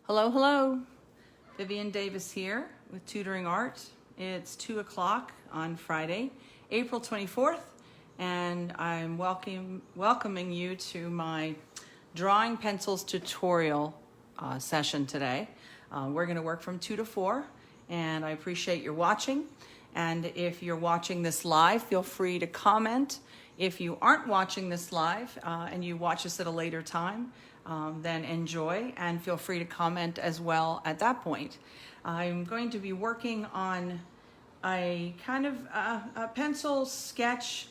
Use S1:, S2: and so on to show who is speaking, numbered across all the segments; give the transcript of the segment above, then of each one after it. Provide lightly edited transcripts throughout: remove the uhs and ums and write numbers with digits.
S1: Hello, hello. Vivian Davis here with Tutoring Art. It's 2 o'clock on Friday, April 24th, and I'm welcoming you to my drawing pencils tutorial session today. We're going to work from 2 to 4, and I appreciate your watching. And if you're watching this live, feel free to comment. If you aren't watching this live and you watch us at a later time, then enjoy and feel free to comment as well at that point. I'm going to be working on a kind of a pencil sketch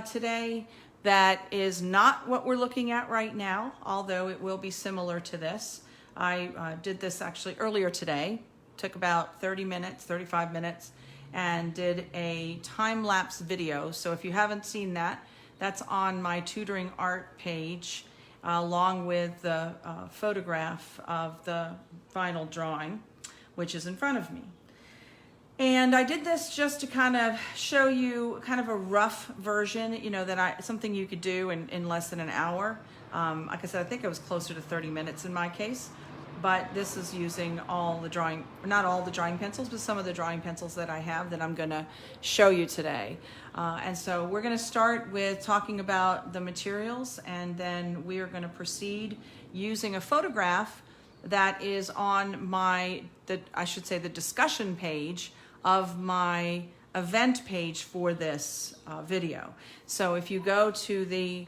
S1: today that is not what we're looking at right now, although it will be similar to this. I did this actually earlier today, took about 30 minutes, 35 minutes, and did a time-lapse video. So if you haven't seen that, that's on my Tutoring Art page, along with the photograph of the final drawing, which is in front of me. And I did this just to kind of show you kind of a rough version, you know, something you could do in less than an hour. Like I said, I think it was closer to 30 minutes in my case, but this is using all the drawing, not all the drawing pencils, but some of the drawing pencils that I have that I'm gonna show you today. And so we're gonna start with talking about the materials, and then we are gonna proceed using a photograph that is on the discussion page of my event page for this video. So if you go to the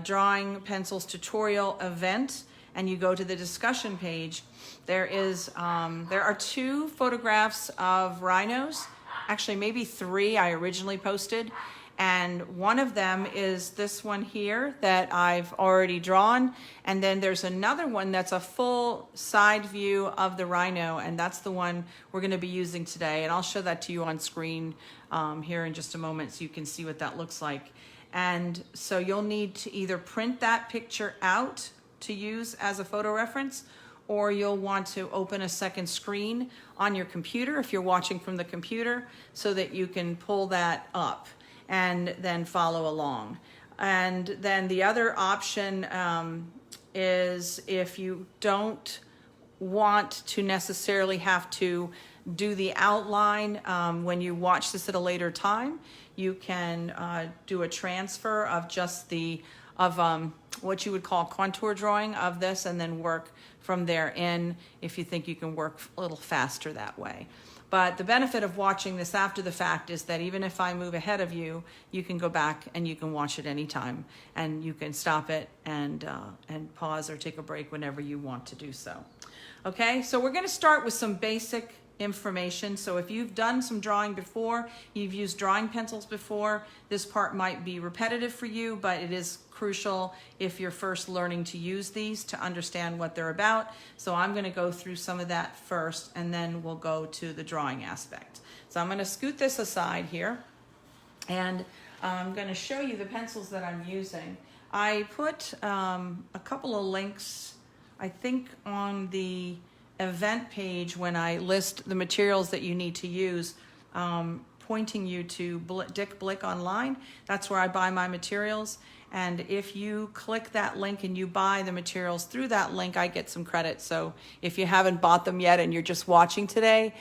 S1: drawing pencils tutorial event and you go to the discussion page, there are 2 photographs of rhinos, actually maybe 3 I originally posted, and one of them is this one here that I've already drawn, and then there's another one that's a full side view of the rhino, and that's the one we're going to be using today, and I'll show that to you on screen here in just a moment so you can see what that looks like. And so you'll need to either print that picture out to use as a photo reference, or you'll want to open a second screen on your computer if you're watching from the computer so that you can pull that up and then follow along. And then the other option is if you don't want to necessarily have to do the outline when you watch this at a later time, you can do a transfer of just what you would call contour drawing of this, and then work from there in if you think you can work a little faster that way. But the benefit of watching this after the fact is that even if I move ahead of you, you can go back and you can watch it anytime, and you can stop it and pause or take a break whenever you want to do so. Okay, so we're going to start with some basic information. So if you've done some drawing before, you've used drawing pencils before, this part might be repetitive for you, but it is crucial if you're first learning to use these to understand what they're about. So I'm going to go through some of that first, and then we'll go to the drawing aspect. So I'm going to scoot this aside here, and I'm going to show you the pencils that I'm using. I put a couple of links, I think, on the event page when I list the materials that you need to use, pointing you to Dick Blick Online. That's where I buy my materials. And if you click that link and you buy the materials through that link, I get some credit. So if you haven't bought them yet and you're just watching today,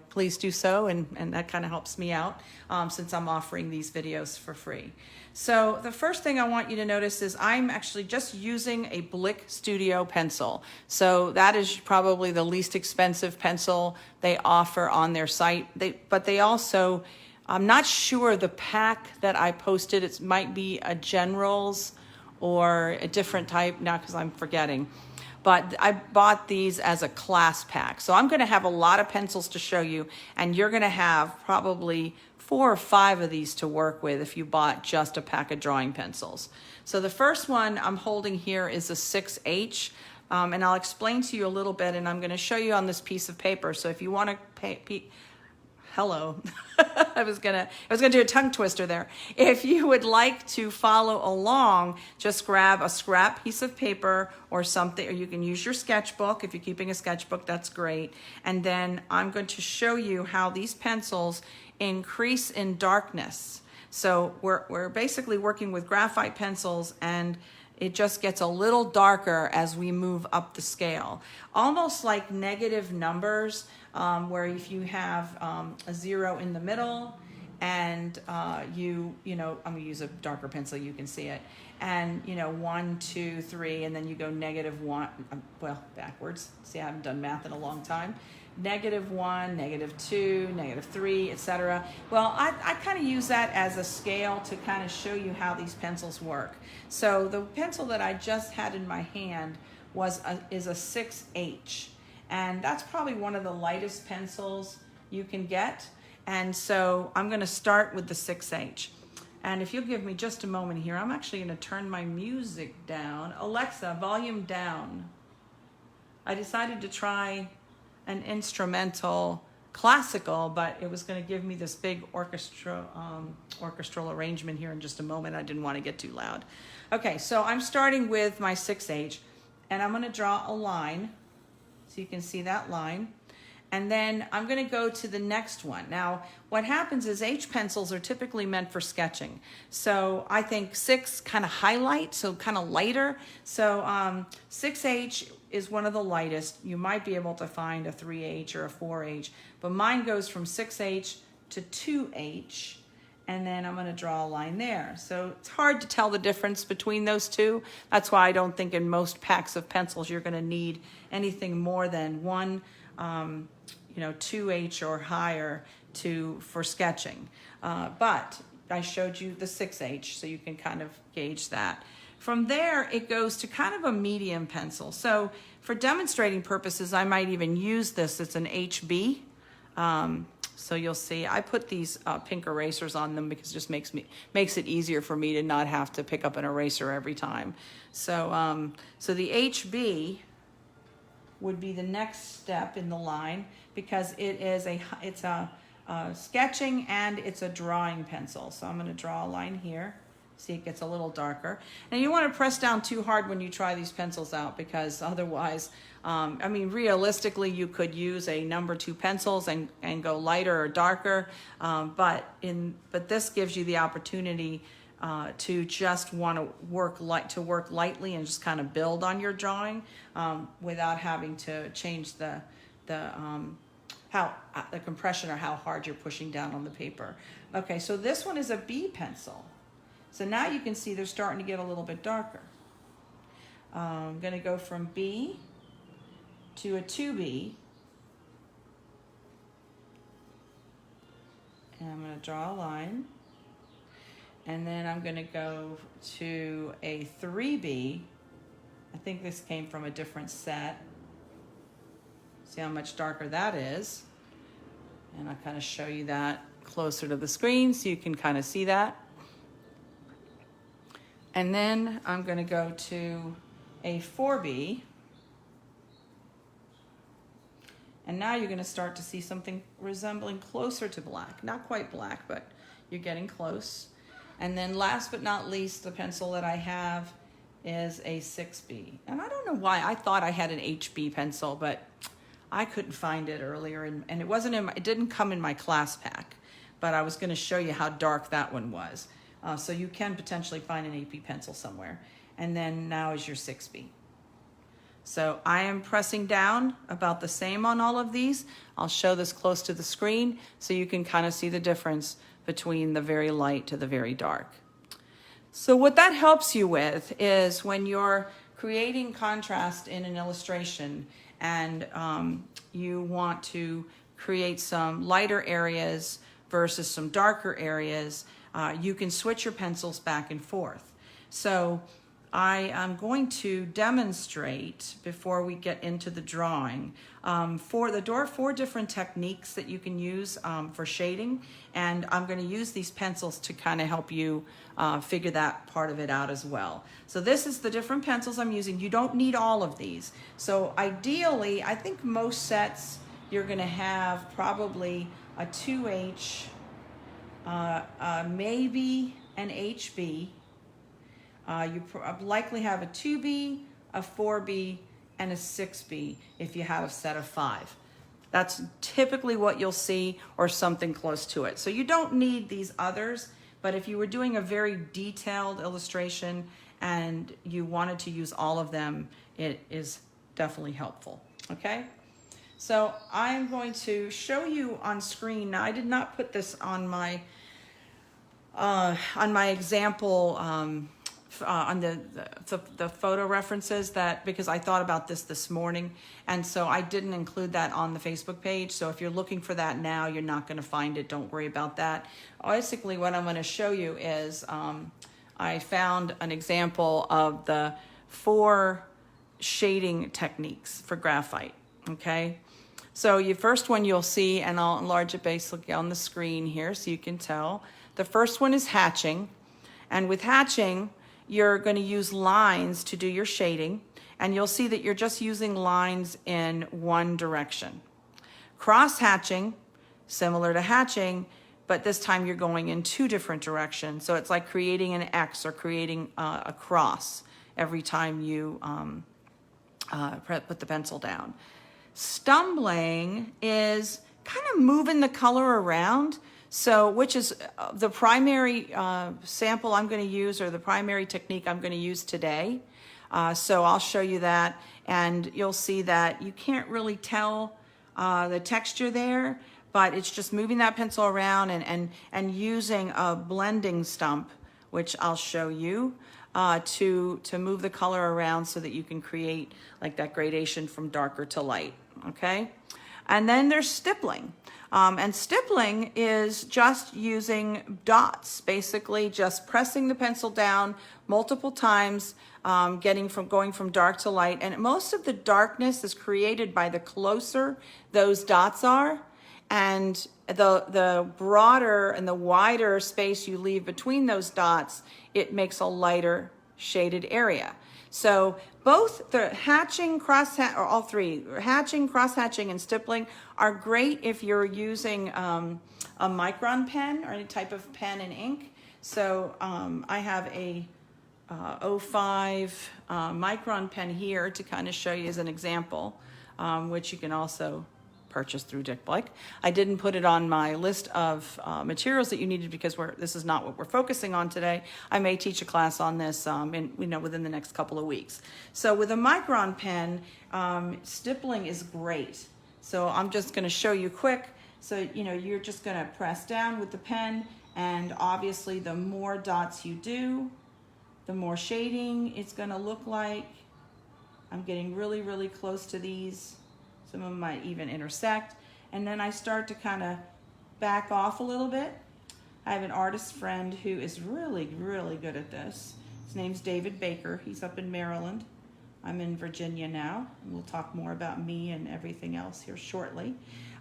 S1: please do so. And that kind of helps me out since I'm offering these videos for free. So the first thing I want you to notice is I'm actually just using a Blick Studio pencil. So that is probably the least expensive pencil they offer on their site. But they also, I'm not sure the pack that I posted, it might be a Generals or a different type now because I'm forgetting. But I bought these as a class pack. So I'm going to have a lot of pencils to show you, and you're going to have probably 4 or 5 of these to work with if you bought just a pack of drawing pencils. So the first one I'm holding here is a 6H, and I'll explain to you a little bit, and I'm going to show you on this piece of paper. So if you want to hello. I was gonna do a tongue twister there. If you would like to follow along, just grab a scrap piece of paper or something, or you can use your sketchbook. If you're keeping a sketchbook, that's great. And then I'm going to show you how these pencils increase in darkness. So we're basically working with graphite pencils, and it just gets a little darker as we move up the scale. Almost like negative numbers, where if you have a 0 in the middle and you know, I'm gonna use a darker pencil, you can see it. And 1, 2, 3, and then you go -1, well, backwards. See, I haven't done math in a long time. -1, -2, -3, etc. Well, I kind of use that as a scale to kind of show you how these pencils work. So the pencil that I just had in my hand is a 6H, and that's probably one of the lightest pencils you can get. And so I'm going to start with the 6H. And if you'll give me just a moment here, I'm actually going to turn my music down. Alexa, volume down. I decided to try an instrumental classical, but it was going to give me this big orchestral arrangement here in just a moment. I didn't want to get too loud. Okay, so I'm starting with my 6H, and I'm going to draw a line, so you can see that line. And then I'm going to go to the next one. Now, what happens is H pencils are typically meant for sketching. So I think 6 kind of highlight, so kind of lighter. So 6H is one of the lightest. You might be able to find a 3H or a 4H, but mine goes from 6H to 2H, and then I'm going to draw a line there. So it's hard to tell the difference between those two. That's why I don't think in most packs of pencils you're going to need anything more than one 2H or higher for sketching. But I showed you the 6H, so you can kind of gauge that. From there, it goes to kind of a medium pencil. So for demonstrating purposes, I might even use this. It's an HB. So you'll see, I put these pink erasers on them because it just makes it easier for me to not have to pick up an eraser every time. So, so the HB would be the next step in the line, because it's a sketching and it's a drawing pencil. So I'm going to draw a line here. See, it gets a little darker. And you want to press down too hard when you try these pencils out, because otherwise, I mean, realistically, you could use a number 2 pencils and go lighter or darker. But this gives you the opportunity to just want to work lightly and just kind of build on your drawing without having to change the compression or how hard you're pushing down on the paper. Okay, so this one is a B pencil. So now you can see they're starting to get a little bit darker. I'm going to go from B to a 2B. And I'm going to draw a line. And then I'm going to go to a 3B. I think this came from a different set. See how much darker that is. And I'll kind of show you that closer to the screen so you can kind of see that. And then I'm going to go to a 4B. And now you're going to start to see something resembling closer to black. Not quite black, but you're getting close. And then last but not least, the pencil that I have is a 6B. And I don't know why I thought I had an HB pencil, but I couldn't find it earlier. And it didn't come in my class pack, but I was going to show you how dark that one was. So you can potentially find an HB pencil somewhere. And then now is your 6B. So I am pressing down about the same on all of these. I'll show this close to the screen so you can kind of see the difference between the very light to the very dark. So what that helps you with is when you're creating contrast in an illustration and you want to create some lighter areas versus some darker areas, you can switch your pencils back and forth. So I am going to demonstrate before we get into the drawing four different techniques that you can use for shading, and I'm going to use these pencils to kind of help you figure that part of it out as well. So this is the different pencils I'm using. You don't need all of these. So ideally, I think most sets you're going to have probably a 2H, maybe an HB. You likely have a 2B, a 4B, and a 6B if you have a set of 5. That's typically what you'll see, or something close to it. So you don't need these others, but if you were doing a very detailed illustration and you wanted to use all of them, it is definitely helpful. Okay, so I'm going to show you on screen. Now, I did not put this on my example on the photo references, that because I thought about this morning, and so I didn't include that on the Facebook page. So if you're looking for that now, you're not going to find it. Don't worry about that. Basically, what I'm going to show you is I found an example of the 4 shading techniques for graphite. Okay, so your first one you'll see, and I'll enlarge it basically on the screen here so you can tell. The first one is hatching, and with hatching, you're going to use lines to do your shading, and you'll see that you're just using lines in one direction. Cross hatching, similar to hatching, but this time you're going in 2 different directions. So it's like creating an X or creating a cross every time you put the pencil down. Stumbling is kind of moving the color around. So, which is the primary sample I'm going to use, or the primary technique I'm going to use today. So I'll show you that, and you'll see that you can't really tell the texture there, but it's just moving that pencil around and using a blending stump, which I'll show you, to move the color around so that you can create like that gradation from darker to light. Okay, and then there's stippling. And stippling is just using dots, basically just pressing the pencil down multiple times, going from dark to light. And most of the darkness is created by the closer those dots are, and the broader and the wider space you leave between those dots, it makes a lighter shaded area. So both the hatching, or all 3, hatching, cross-hatching, and stippling are great if you're using a micron pen or any type of pen and ink. So I have a 05 micron pen here to kind of show you as an example, which you can also purchase through Dick Blake. I didn't put it on my list of materials that you needed because this is not what we're focusing on today. I may teach a class on this within the next couple of weeks. So with a micron pen, stippling is great. So I'm just going to show you quick. So you're just going to press down with the pen, and obviously the more dots you do, the more shading it's going to look like. I'm getting really, really close to these. Some of them might even intersect. And then I start to kind of back off a little bit. I have an artist friend who is really, really good at this. His name's David Baker. He's up in Maryland. I'm in Virginia now. And we'll talk more about me and everything else here shortly.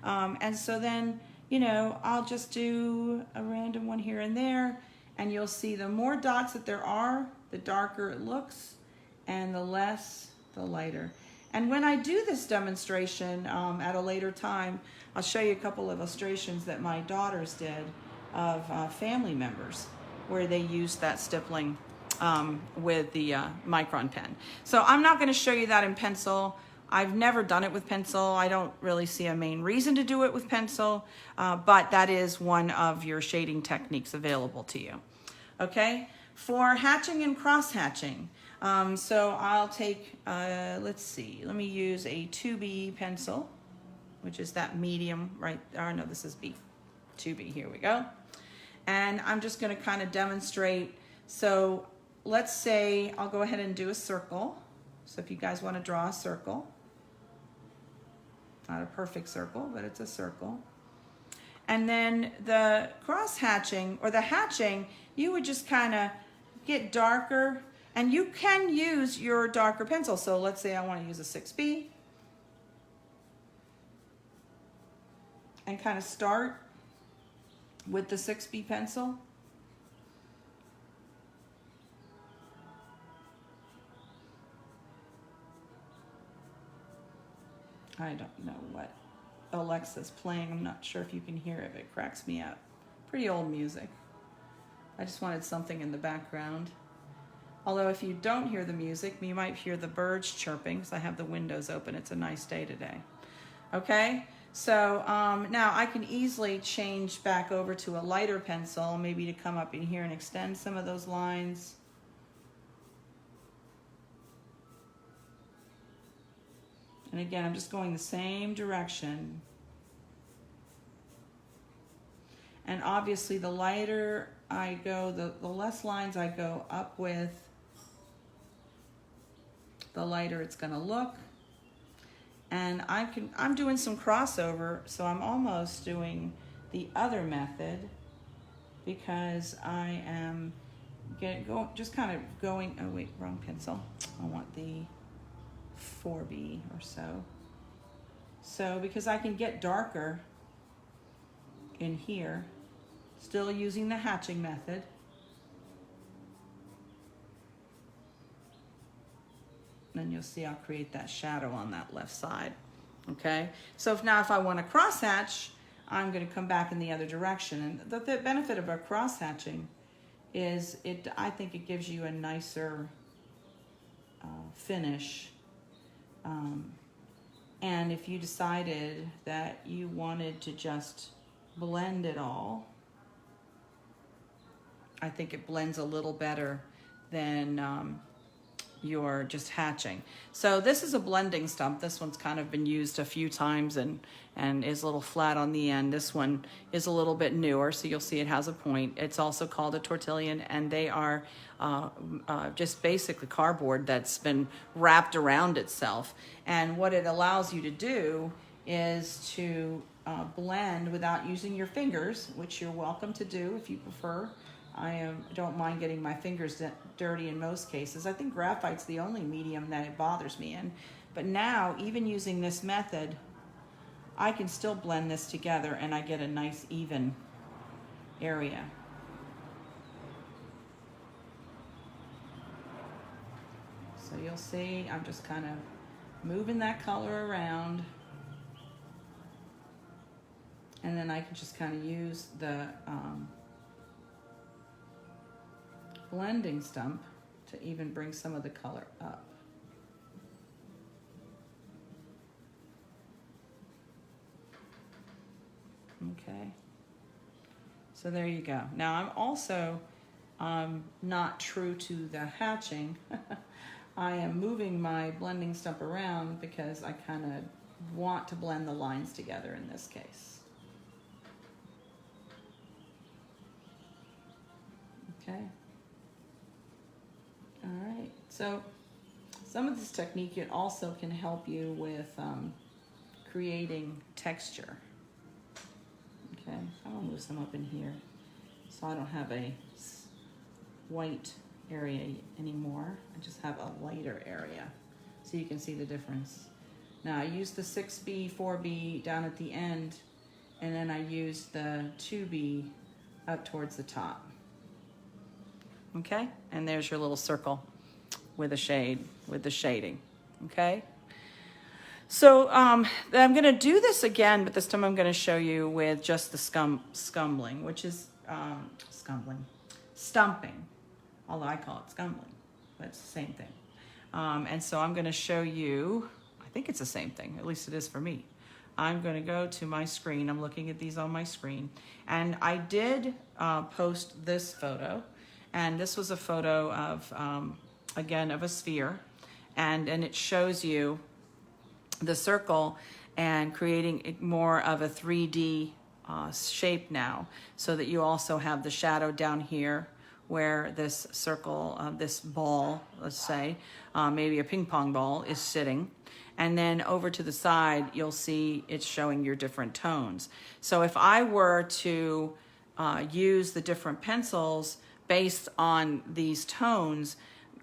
S1: And so then, I'll just do a random one here and there. And you'll see the more dots that there are, the darker it looks. And the less, the lighter. And when I do this demonstration at a later time, I'll show you a couple of illustrations that my daughters did of family members where they used that stippling with the micron pen. So I'm not going to show you that in pencil. I've never done it with pencil. I don't really see a main reason to do it with pencil, but that is one of your shading techniques available to you. Okay, for hatching and cross hatching. So I'll take, let's see, let me use a 2B pencil, which is that medium, right? Oh, no, this is B, 2B, here we go. And I'm just going to kind of demonstrate. So let's say I'll go ahead and do a circle. So if you guys want to draw a circle, not a perfect circle, but it's a circle. And then the cross hatching or the hatching, you would just kind of get darker. And you can use your darker pencil. So let's say I want to use a 6B. And kind of start with the 6B pencil. I don't know what Alexa's playing. I'm not sure if you can hear it, but it cracks me up. Pretty old music. I just wanted something in the background. Although if you don't hear the music, you might hear the birds chirping because I have the windows open. It's a nice day today. Okay, so now I can easily change back over to a lighter pencil, maybe to come up in here and extend some of those lines. And again, I'm just going the same direction. And obviously the lighter I go, the less lines I go up with, the lighter it's gonna look. And I'm doing some crossover, so I'm almost doing the other method because I am just kind of going, oh wait, wrong pencil. I want the 4B or so. So because I can get darker in here, still using the hatching method. Then you'll see I'll create that shadow on that left side. Okay, so if I want to cross hatch, I'm going to come back in the other direction. And the benefit of a cross hatching is I think it gives you a nicer finish. And if you decided that you wanted to just blend it all, I think it blends a little better than you're just hatching. So this is a blending stump. This one's kind of been used a few times and is a little flat on the end. This one is a little bit newer, so you'll see it has a point. It's also called a tortillon, and they are just basically cardboard that's been wrapped around itself. And what it allows you to do is to blend without using your fingers, which you're welcome to do if you prefer. I don't mind getting my fingers dirty in most cases. I think graphite's the only medium that it bothers me in. But now, even using this method, I can still blend this together and I get a nice even area. So you'll see I'm just kind of moving that color around. And then I can just kind of use the blending stump to even bring some of the color up. Okay, so there you go. Now I'm also not true to the hatching. I am moving my blending stump around because I kind of want to blend the lines together in this case. Okay. All right, so some of this technique, it also can help you with creating texture. Okay, I'm gonna move some up in here so I don't have a white area anymore. I just have a lighter area so you can see the difference. Now I use the 6B, 4B down at the end, and then I use the 2B up towards the top. Okay, and there's your little circle with a shade, with the shading, okay? So I'm gonna do this again, but this time I'm gonna show you with just the scumbling, which is, stumping, although I call it scumbling, but it's the same thing. And so I'm gonna show you, I think it's the same thing, at least it is for me. I'm gonna go to my screen, I'm looking at these on my screen, and I did post this photo. And this was a photo of, again, of a sphere. And it shows you the circle and creating more of a 3D shape now, so that you also have the shadow down here where this circle, this ball, let's say, maybe a ping pong ball, is sitting. And then over to the side, you'll see it's showing your different tones. So if I were to use the different pencils based on these tones,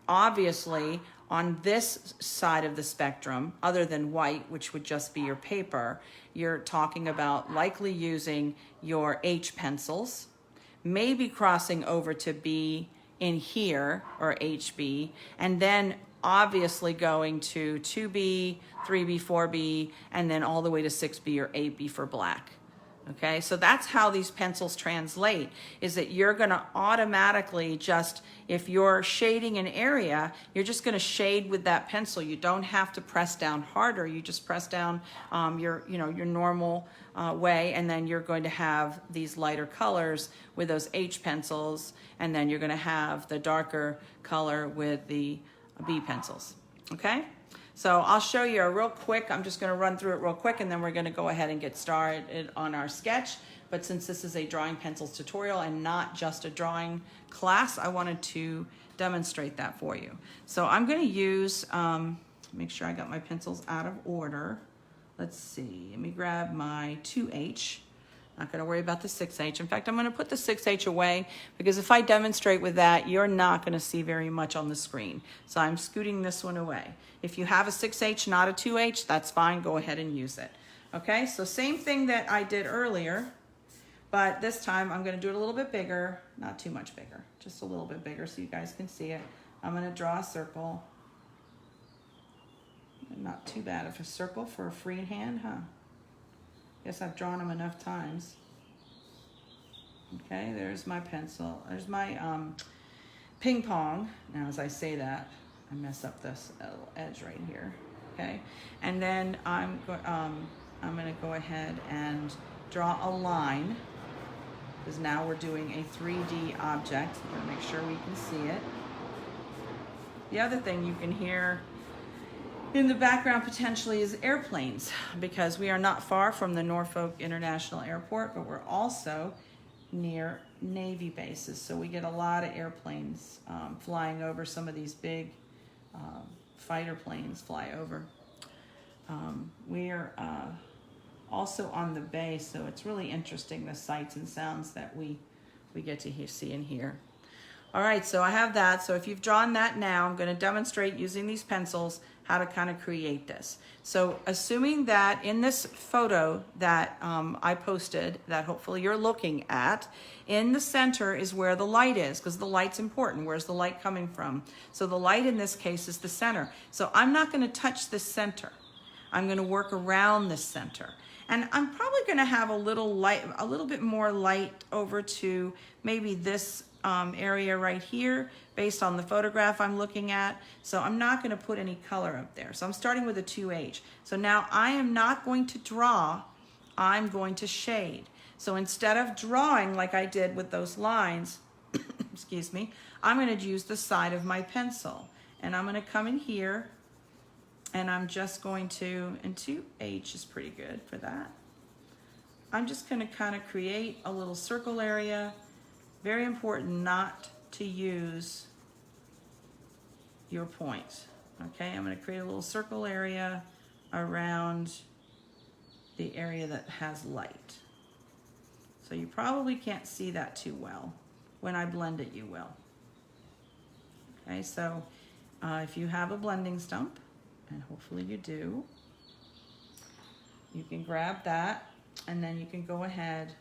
S1: obviously on this side of the spectrum, other than white, which would just be your paper, you're talking about likely using your H pencils, maybe crossing over to B in here, or HB, and then obviously going to 2B, 3B, 4B, and then all the way to 6B or 8B for black. Okay, so that's how these pencils translate, is that you're gonna automatically just, if you're shading an area, you're just gonna shade with that pencil. You don't have to press down harder. You just press down your normal way, and then you're going to have these lighter colors with those H pencils, and then you're gonna have the darker color with the B pencils, okay? So I'll show you a real quick, I'm just gonna run through it real quick and then we're gonna go ahead and get started on our sketch. But since this is a drawing pencils tutorial and not just a drawing class, I wanted to demonstrate that for you. So I'm gonna use, make sure I got my pencils out of order. Let's see, let me grab my 2H. Not gonna worry about the 6H. In fact, I'm gonna put the 6H away because if I demonstrate with that, you're not gonna see very much on the screen. So I'm scooting this one away. If you have a 6H, not a 2H, that's fine, go ahead and use it. Okay, so same thing that I did earlier, but this time I'm gonna do it a little bit bigger, not too much bigger, just a little bit bigger so you guys can see it. I'm gonna draw a circle. Not too bad of a circle for a freehand, huh? Guess I've drawn them enough times. Okay, there's my pencil. There's my ping pong. Now, as I say that, I mess up this little edge right here. Okay, and then I'm gonna go ahead and draw a line because now we're doing a 3D object. I'm gonna make sure we can see it. The other thing you can hear in the background potentially is airplanes because we are not far from the Norfolk International Airport, but we're also near Navy bases. So we get a lot of airplanes flying over. Some of these big fighter planes fly over. We are also on the bay, so it's really interesting the sights and sounds that we get to see and hear. All right, so I have that. So if you've drawn that now, I'm gonna demonstrate using these pencils how to kind of create this. So assuming that in this photo that I posted, that hopefully you're looking at, in the center is where the light is, because the light's important. Where's the light coming from? So the light in this case is the center. So I'm not gonna touch the center. I'm gonna work around the center. And I'm probably gonna have a little bit more light over to maybe this area right here based on the photograph I'm looking at. So I'm not gonna put any color up there. So I'm starting with a 2H. So now I am not going to draw, I'm going to shade. So instead of drawing like I did with those lines, excuse me, I'm gonna use the side of my pencil. And I'm gonna come in here and I'm just going to, and 2H is pretty good for that. I'm just gonna kind of create a little circle area. Very important not to use your point. Okay, I'm gonna create a little circle area around the area that has light. So you probably can't see that too well. When I blend it, you will. Okay, so if you have a blending stump, and hopefully you do, you can grab that and then you can go ahead,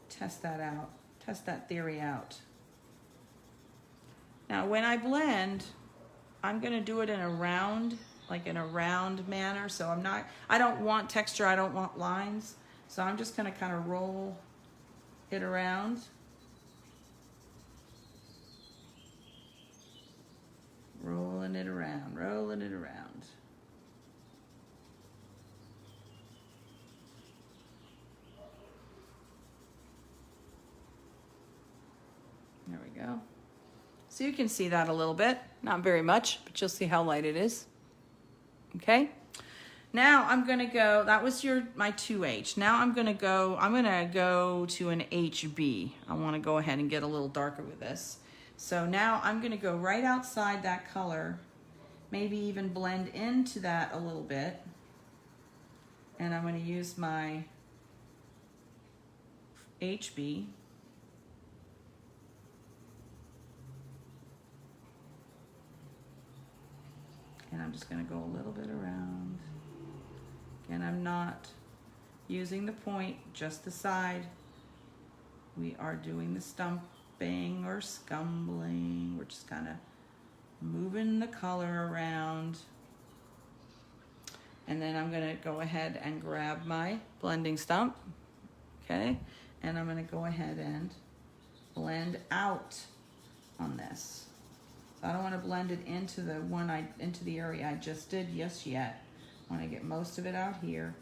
S1: test that out, test that theory out. Now when I blend, I'm gonna do it in a round, like in a round manner. So I don't want texture, I don't want lines. So I'm just gonna kind of roll it around. Rolling it around, rolling it around. There we go. So you can see that a little bit, not very much, but you'll see how light it is. Okay. Now I'm gonna go, that was my 2H. Now I'm gonna go to an HB. I wanna go ahead and get a little darker with this. So now I'm gonna go right outside that color, maybe even blend into that a little bit. And I'm gonna use my HB. And I'm just gonna go a little bit around. Again, I'm not using the point, just the side. We are doing the stumping or scumbling. We're just kind of moving the color around. And then I'm gonna go ahead and grab my blending stump, okay? And I'm gonna go ahead and blend out on this. So I don't want to blend it into the area I just did just yet. I want to get most of it out here.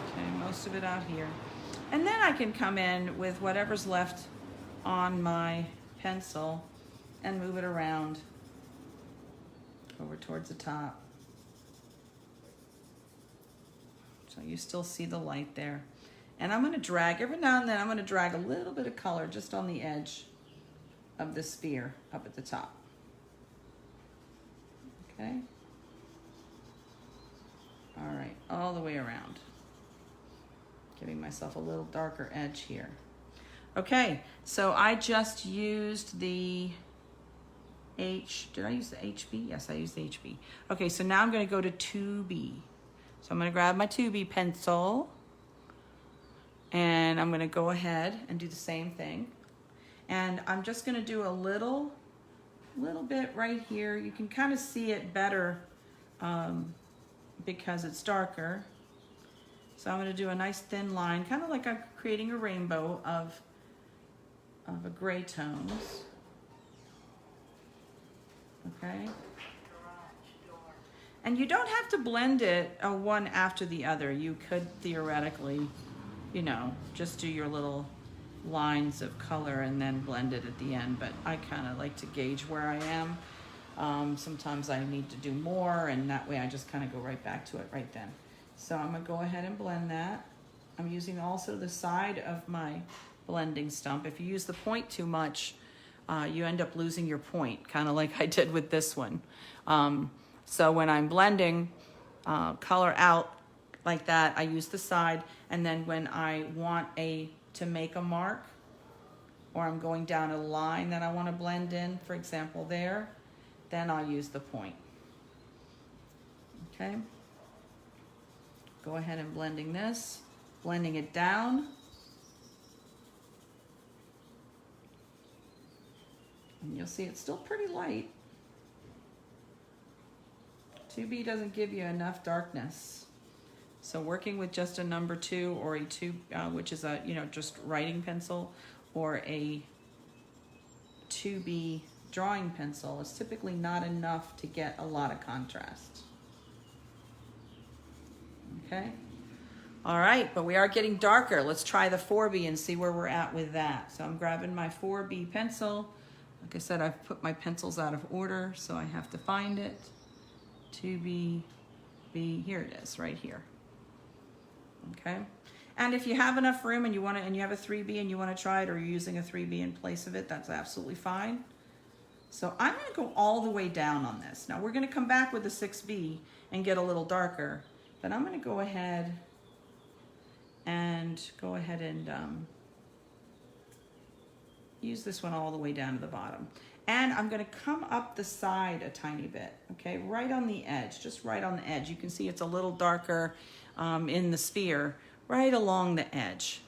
S1: Okay, most of it out here. And then I can come in with whatever's left on my pencil and move it around over towards the top. So you still see the light there. And I'm going to drag, every now and then I'm going to drag a little bit of color just on the edge of the sphere up at the top. Okay. All right, all the way around. Giving myself a little darker edge here. Okay, so I just used the did I use the HB? Yes, I used the HB. Okay, so now I'm going to go to 2B. So I'm going to grab my 2B pencil and I'm going to go ahead and do the same thing. And I'm just going to do a little bit right here. You can kind of see it better because it's darker. So I'm going to do a nice thin line, kind of like I'm creating a rainbow of a gray tones. Okay. And you don't have to blend it one after the other. You could theoretically, you know, just do your little lines of color and then blend it at the end. But I kind of like to gauge where I am. Sometimes I need to do more, and that way I just kind of go right back to it right then. So I'm going to go ahead and blend that. I'm using also the side of my blending stump. If you use the point too much, you end up losing your point, kind of like I did with this one. So when I'm blending color out like that, I use the side, and then when I want to make a mark, or I'm going down a line that I want to blend in, for example there, then I'll use the point. Okay? Go ahead and blending it down. And you'll see it's still pretty light. 2B doesn't give you enough darkness. So working with just a number 2 or a 2, which is a, you know, just writing pencil, or a 2B drawing pencil is typically not enough to get a lot of contrast. Okay. All right, but we are getting darker. Let's try the 4B and see where we're at with that. So I'm grabbing my 4B pencil. Like I said, I've put my pencils out of order, so I have to find it. 2B, B, here it is, right here. Okay. And if you have enough room and you want to, and you have a 3B and you want to try it, or you're using a 3B in place of it, that's absolutely fine. So I'm going to go all the way down on this. Now we're going to come back with the 6B and get a little darker, but I'm going to go ahead and use this one all the way down to the bottom. And I'm going to come up the side a tiny bit, okay, right on the edge, just right on the edge. You can see it's a little darker in the sphere, right along the edge.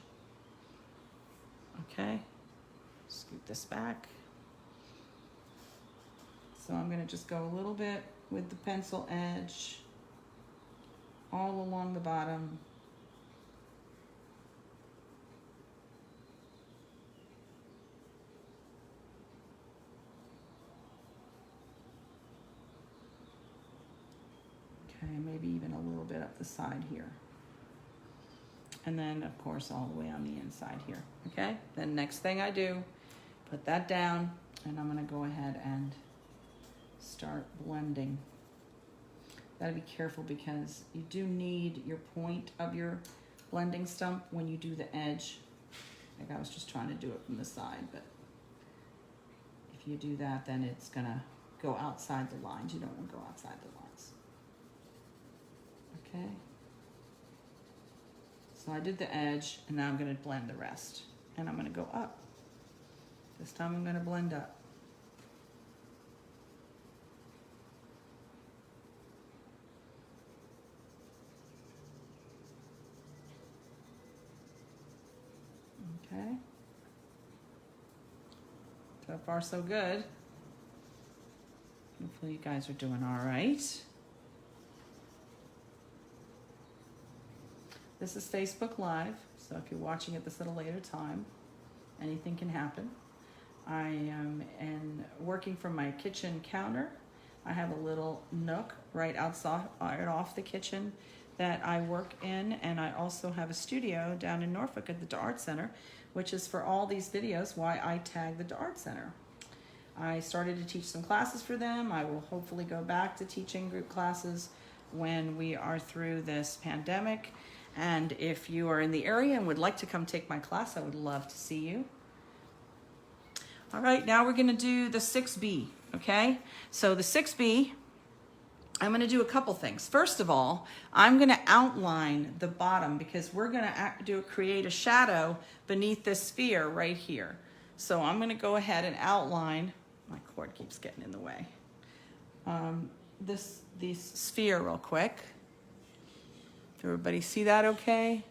S1: Okay, scoot this back. So I'm going to just go a little bit with the pencil edge all along the bottom. Okay, maybe even a little bit up the side here. And then, of course, all the way on the inside here. Okay, then next thing I do, put that down, and I'm going to go ahead and start blending. Gotta be careful because you do need your point of your blending stump when you do the edge. Like I was just trying to do it from the side, but if you do that, then it's gonna go outside the lines. You don't want to go outside the lines. Okay. So I did the edge, and now I'm gonna blend the rest. And I'm gonna go up. This time I'm gonna blend up. Okay. So far, so good. Hopefully you guys are doing all right. This is Facebook Live, so if you're watching at this at a later time, anything can happen. I am working from my kitchen counter. I have a little nook right outside, right off the kitchen, that I work in, and I also have a studio down in Norfolk at the Art Center, which is for all these videos why I tag the Art Center. I started to teach some classes for them. I will hopefully go back to teaching group classes when we are through this pandemic. And if you are in the area and would like to come take my class, I would love to see you. All right, now we're gonna do the 6B, okay? So the 6B, I'm gonna do a couple things. First of all, I'm gonna outline the bottom because we're gonna create a shadow beneath this sphere right here. So I'm gonna go ahead and outline, my cord keeps getting in the way, this sphere real quick. Does everybody see that okay?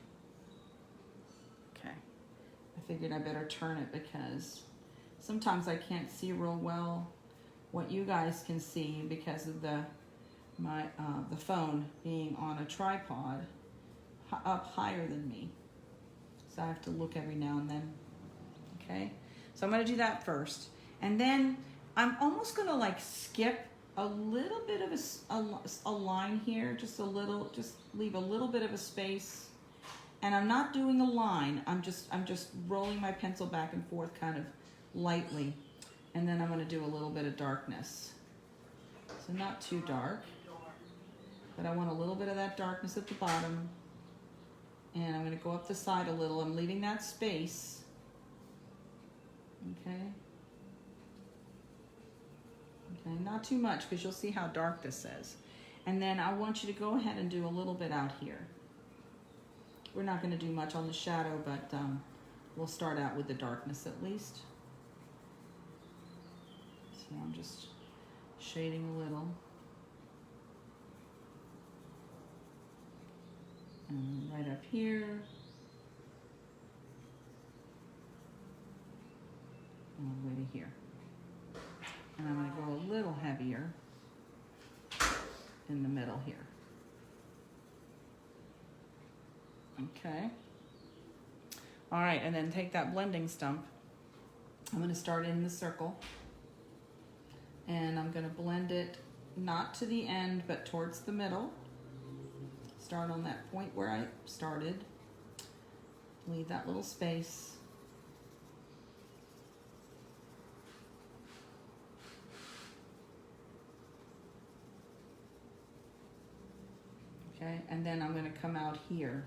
S1: Okay, I figured I better turn it because sometimes I can't see real well what you guys can see because of the phone being on a tripod up higher than me. So I have to look every now and then, okay? So I'm gonna do that first. And then I'm almost gonna like skip a little bit of a line here, just leave a little bit of a space. And I'm not doing a line, I'm just rolling my pencil back and forth kind of lightly. And then I'm gonna do a little bit of darkness. So not too dark, but I want a little bit of that darkness at the bottom. And I'm gonna go up the side a little. I'm leaving that space, okay? Okay, not too much because you'll see how dark this is. And then I want you to go ahead and do a little bit out here. We're not gonna do much on the shadow, but we'll start out with the darkness at least. So I'm just shading a little. And right up here. And all the way to here. And I'm going to go a little heavier in the middle here. Okay. All right, and then take that blending stump. I'm going to start in the circle. And I'm going to blend it not to the end, but towards the middle. Start on that point where I started. Leave that little space. Okay, and then I'm going to come out here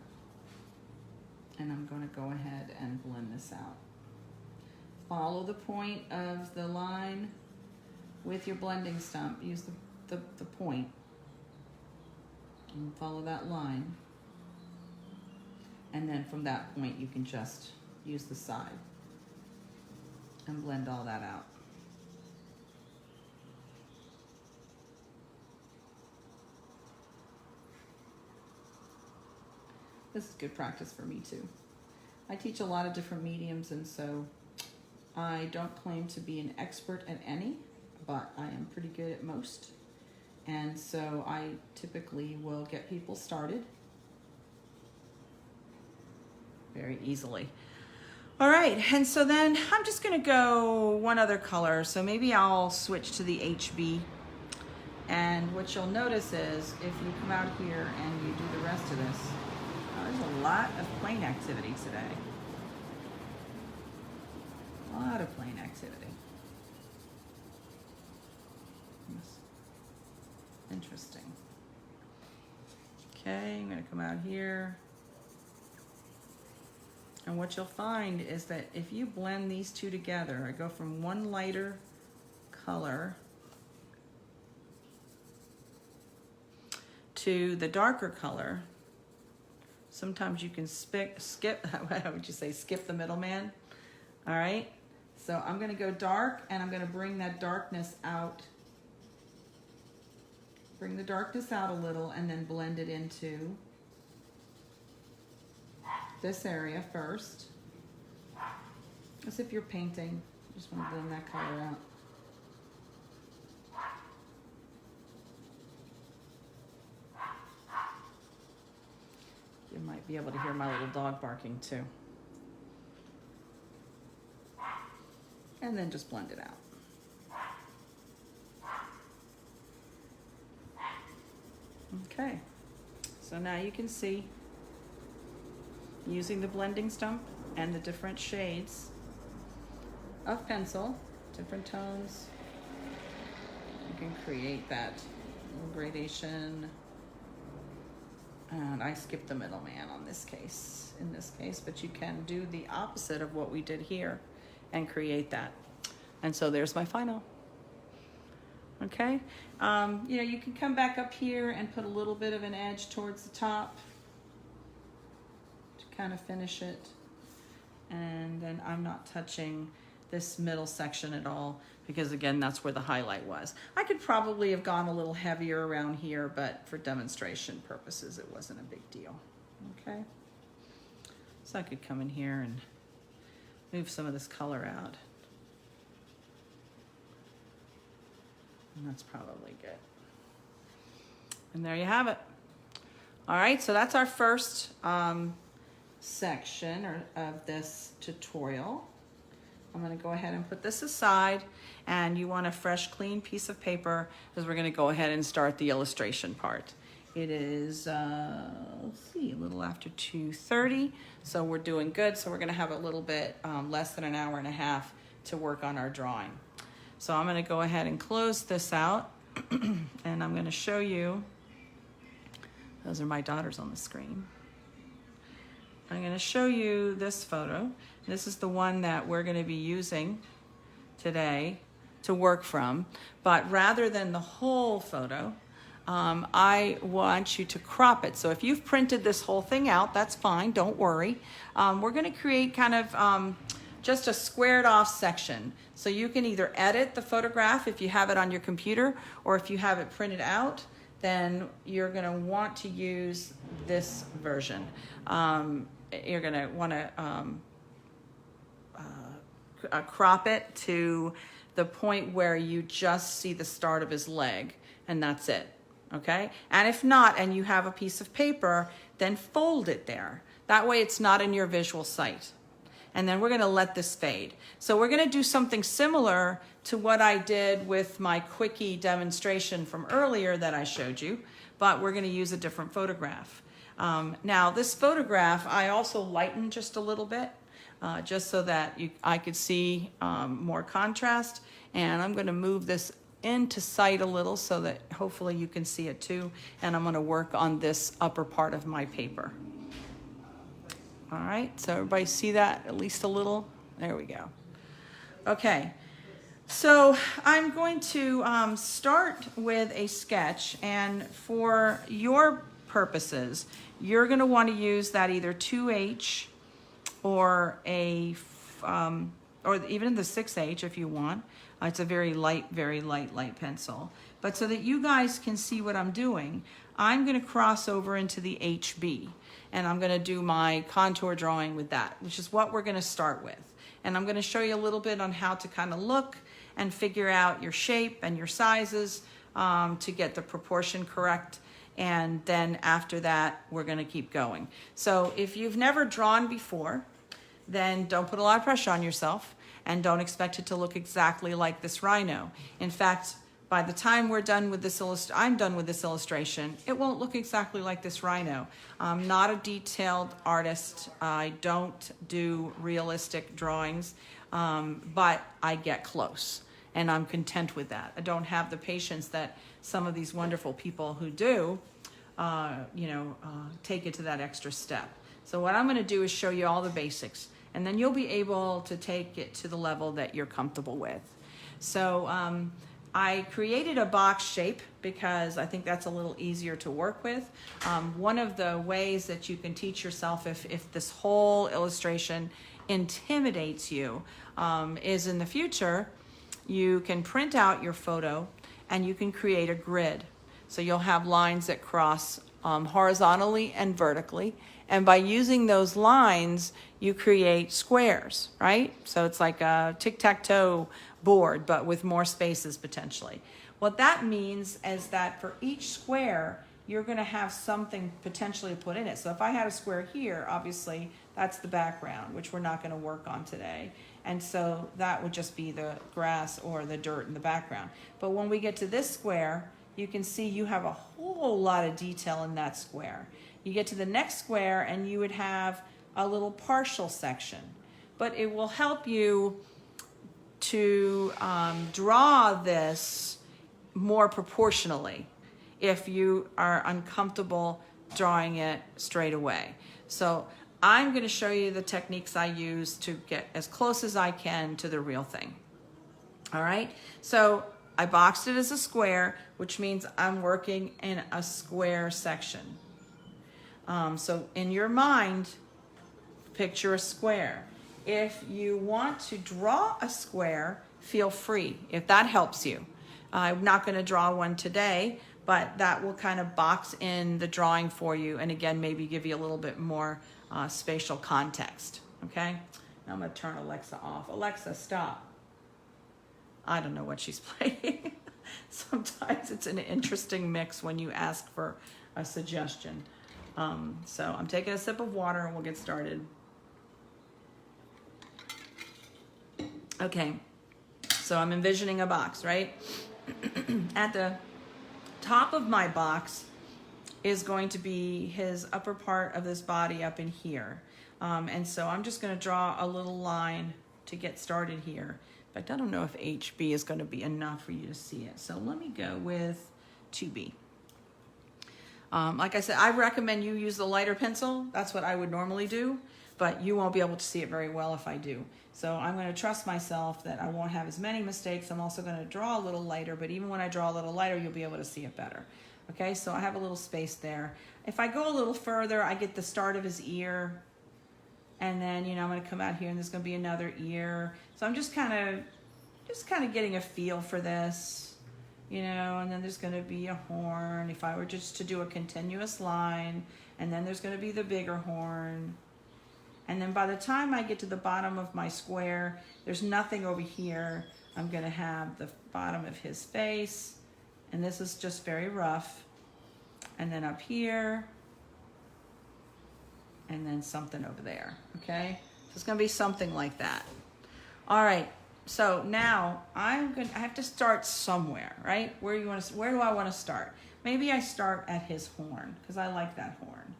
S1: and I'm going to go ahead and blend this out. Follow the point of the line with your blending stump. Use the point and follow that line. And then from that point you can just use the side and blend all that out. This is good practice for me too. I teach a lot of different mediums, and so I don't claim to be an expert at any, but I am pretty good at most. And so I typically will get people started very easily. All right, and so then I'm just gonna go one other color. So maybe I'll switch to the HB. And what you'll notice is if you come out here and you do the rest of this, there's a lot of plane activity today. A lot of plane activity. Interesting. Okay, I'm gonna come out here. And what you'll find is that if you blend these two together, I go from one lighter color to the darker color. Sometimes you can skip, how would you say, skip the middleman? All right, so I'm gonna go dark and I'm gonna bring that darkness out. Bring the darkness out a little and then blend it into this area first. As if you're painting, you just want to blend that color out. You might be able to hear my little dog barking too. And then just blend it out. Okay, So now you can see, using the blending stump and the different shades of pencil, different tones, you can create that little gradation. And I skipped the middleman in this case, but you can do the opposite of what we did here and create that. And so there's my final. Okay, you know, you can come back up here and put a little bit of an edge towards the top to kind of finish it. And then I'm not touching this middle section at all because, again, that's where the highlight was. I could probably have gone a little heavier around here, but for demonstration purposes, it wasn't a big deal. Okay, so I could come in here and move some of this color out. And that's probably good. And there you have it. All right, so that's our first section of this tutorial. I'm going to go ahead and put this aside, and you want a fresh, clean piece of paper because we're going to go ahead and start the illustration part. It is, let's see, a little after 2:30, so we're doing good. So we're going to have a little bit less than an hour and a half to work on our drawing. So I'm going to go ahead and close this out, and I'm going to show you, those are my daughters on the screen. I'm going to show you this photo. This is the one that we're going to be using today to work from. But rather than the whole photo, I want you to crop it. So if you've printed this whole thing out, that's fine, don't worry. We're going to create kind of just a squared off section. So you can either edit the photograph if you have it on your computer, or if you have it printed out, then you're going to want to use this version. You're going to want to crop it to the point where you just see the start of his leg, and that's it. Okay? And if not, and you have a piece of paper, then fold it there. That way it's not in your visual sight. And then we're going to let this fade. So we're going to do something similar to what I did with my quickie demonstration from earlier that I showed you, but we're going to use a different photograph. Now this photograph, I also lightened just a little bit, just so that I could see more contrast. And I'm going to move this into sight a little so that hopefully you can see it too. And I'm going to work on this upper part of my paper. All right, so everybody see that at least a little? There we go. Okay, so I'm going to start with a sketch, and for your purposes, you're going to want to use that either 2H or or even the 6H if you want. It's a very light pencil. But so that you guys can see what I'm doing, I'm going to cross over into the HB. And I'm going to do my contour drawing with that, which is what we're going to start with. And I'm going to show you a little bit on how to kind of look and figure out your shape and your sizes to get the proportion correct. And then after that, we're going to keep going. So if you've never drawn before, then don't put a lot of pressure on yourself and don't expect it to look exactly like this rhino. In fact, by the time we're done with this I'm done with this illustration, it won't look exactly like this rhino. I'm not a detailed artist. I don't do realistic drawings, but I get close, and I'm content with that. I don't have the patience that some of these wonderful people who do, take it to that extra step. So what I'm going to do is show you all the basics, and then you'll be able to take it to the level that you're comfortable with. So I created a box shape because I think that's a little easier to work with. One of the ways that you can teach yourself if this whole illustration intimidates you is in the future, you can print out your photo and you can create a grid. So you'll have lines that cross horizontally and vertically. And by using those lines, you create squares, right? So it's like a tic-tac-toe board, but with more spaces potentially. What that means is that for each square, you're going to have something potentially put in it. So if I had a square here, obviously that's the background, which we're not going to work on today. And so that would just be the grass or the dirt in the background. But when we get to this square, you can see you have a whole whole lot of detail in that square. You get to the next square and you would have a little partial section, but it will help you to draw this more proportionally if you are uncomfortable drawing it straight away. So I'm going to show you the techniques I use to get as close as I can to the real thing. All right, so I boxed it as a square, which means I'm working in a square section. So in your mind, picture a square. If you want to draw a square, feel free, if that helps you. I'm not going to draw one today, but that will kind of box in the drawing for you, and again, maybe give you a little bit more spatial context, okay? Now I'm going to turn Alexa off. Alexa, stop. I don't know what she's playing. Sometimes it's an interesting mix when you ask for a suggestion. So I'm taking a sip of water and we'll get started. Okay, so I'm envisioning a box, right? At the top of my box is going to be his upper part of his body up in here. And so I'm just going to draw a little line to get started here. In fact, I don't know if HB is going to be enough for you to see it. So let me go with 2B. Like I said, I recommend you use the lighter pencil. That's what I would normally do, but you won't be able to see it very well if I do. So I'm going to trust myself that I won't have as many mistakes. I'm also going to draw a little lighter, but even when I draw a little lighter, you'll be able to see it better. Okay, so I have a little space there. If I go a little further, I get the start of his ear. And then, you know, I'm going to come out here and there's going to be another ear. So I'm just kind of getting a feel for this, you know, and then there's going to be a horn if I were just to do a continuous line, and then there's going to be the bigger horn. And then by the time I get to the bottom of my square, there's nothing over here. I'm going to have the bottom of his face, and this is just very rough. And then up here, and then something over there, okay? So it's gonna be something like that. All right, so now I have to start somewhere, right? Where do I wanna start? Maybe I start at his horn, because I like that horn.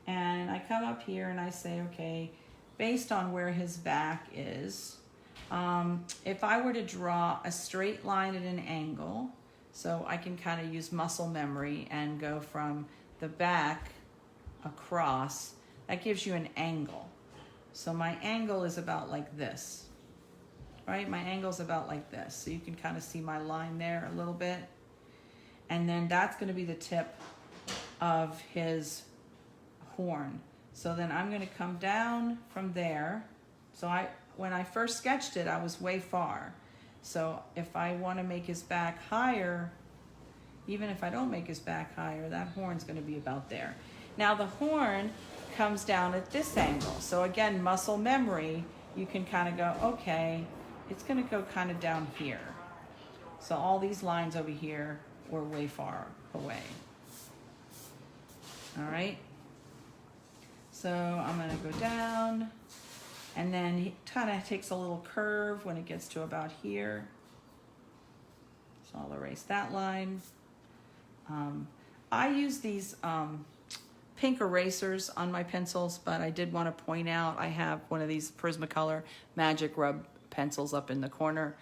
S1: And I come up here and I say, okay, based on where his back is, if I were to draw a straight line at an angle, so I can kind of use muscle memory and go from the back across, that gives you an angle. So my angle is about like this, right? My angle is about like this. So you can kind of see my line there a little bit. And then that's going to be the tip of his horn. So then I'm going to come down from there. So when I first sketched it, I was way far. So if I want to make his back higher, even if I don't make his back higher, that horn's going to be about there. Now the horn comes down at this angle. So again, muscle memory, you can kind of go, okay, it's going to go kind of down here. So all these lines over here were way far away. All right. So I'm going to go down, and then he kind of takes a little curve when it gets to about here. So I'll erase that line. I use these pink erasers on my pencils, but I did want to point out I have one of these Prismacolor Magic Rub pencils up in the corner.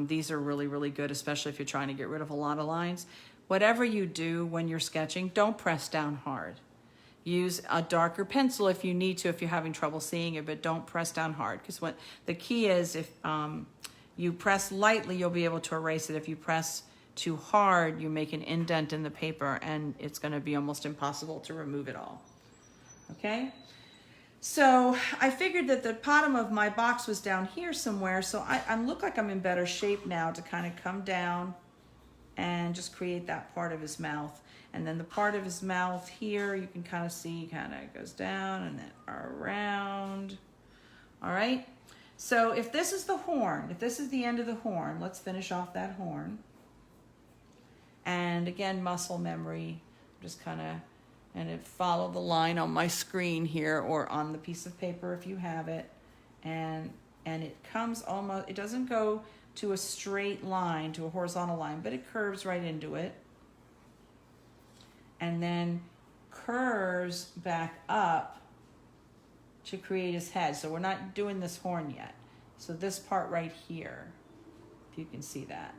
S1: These are really, really good, especially if you're trying to get rid of a lot of lines. Whatever you do when you're sketching, don't press down hard. Use a darker pencil if you need to, if you're having trouble seeing it, but don't press down hard, because what the key is, if you press lightly, you'll be able to erase it. If you press too hard, you make an indent in the paper and it's going to be almost impossible to remove it all. Okay, so I figured that the bottom of my box was down here somewhere, so I look like I'm in better shape now to kind of come down and just create that part of his mouth. And then the part of his mouth here, you can kind of see, kind of goes down and then around. All right, so if this is the horn, if this is the end of the horn, let's finish off that horn. And again, muscle memory, just kind of, and follow the line on my screen here or on the piece of paper if you have it. And it comes almost, it doesn't go to a straight line, to a horizontal line, but it curves right into it. and then curves back up to create his head. So we're not doing this horn yet. So this part right here, if you can see that,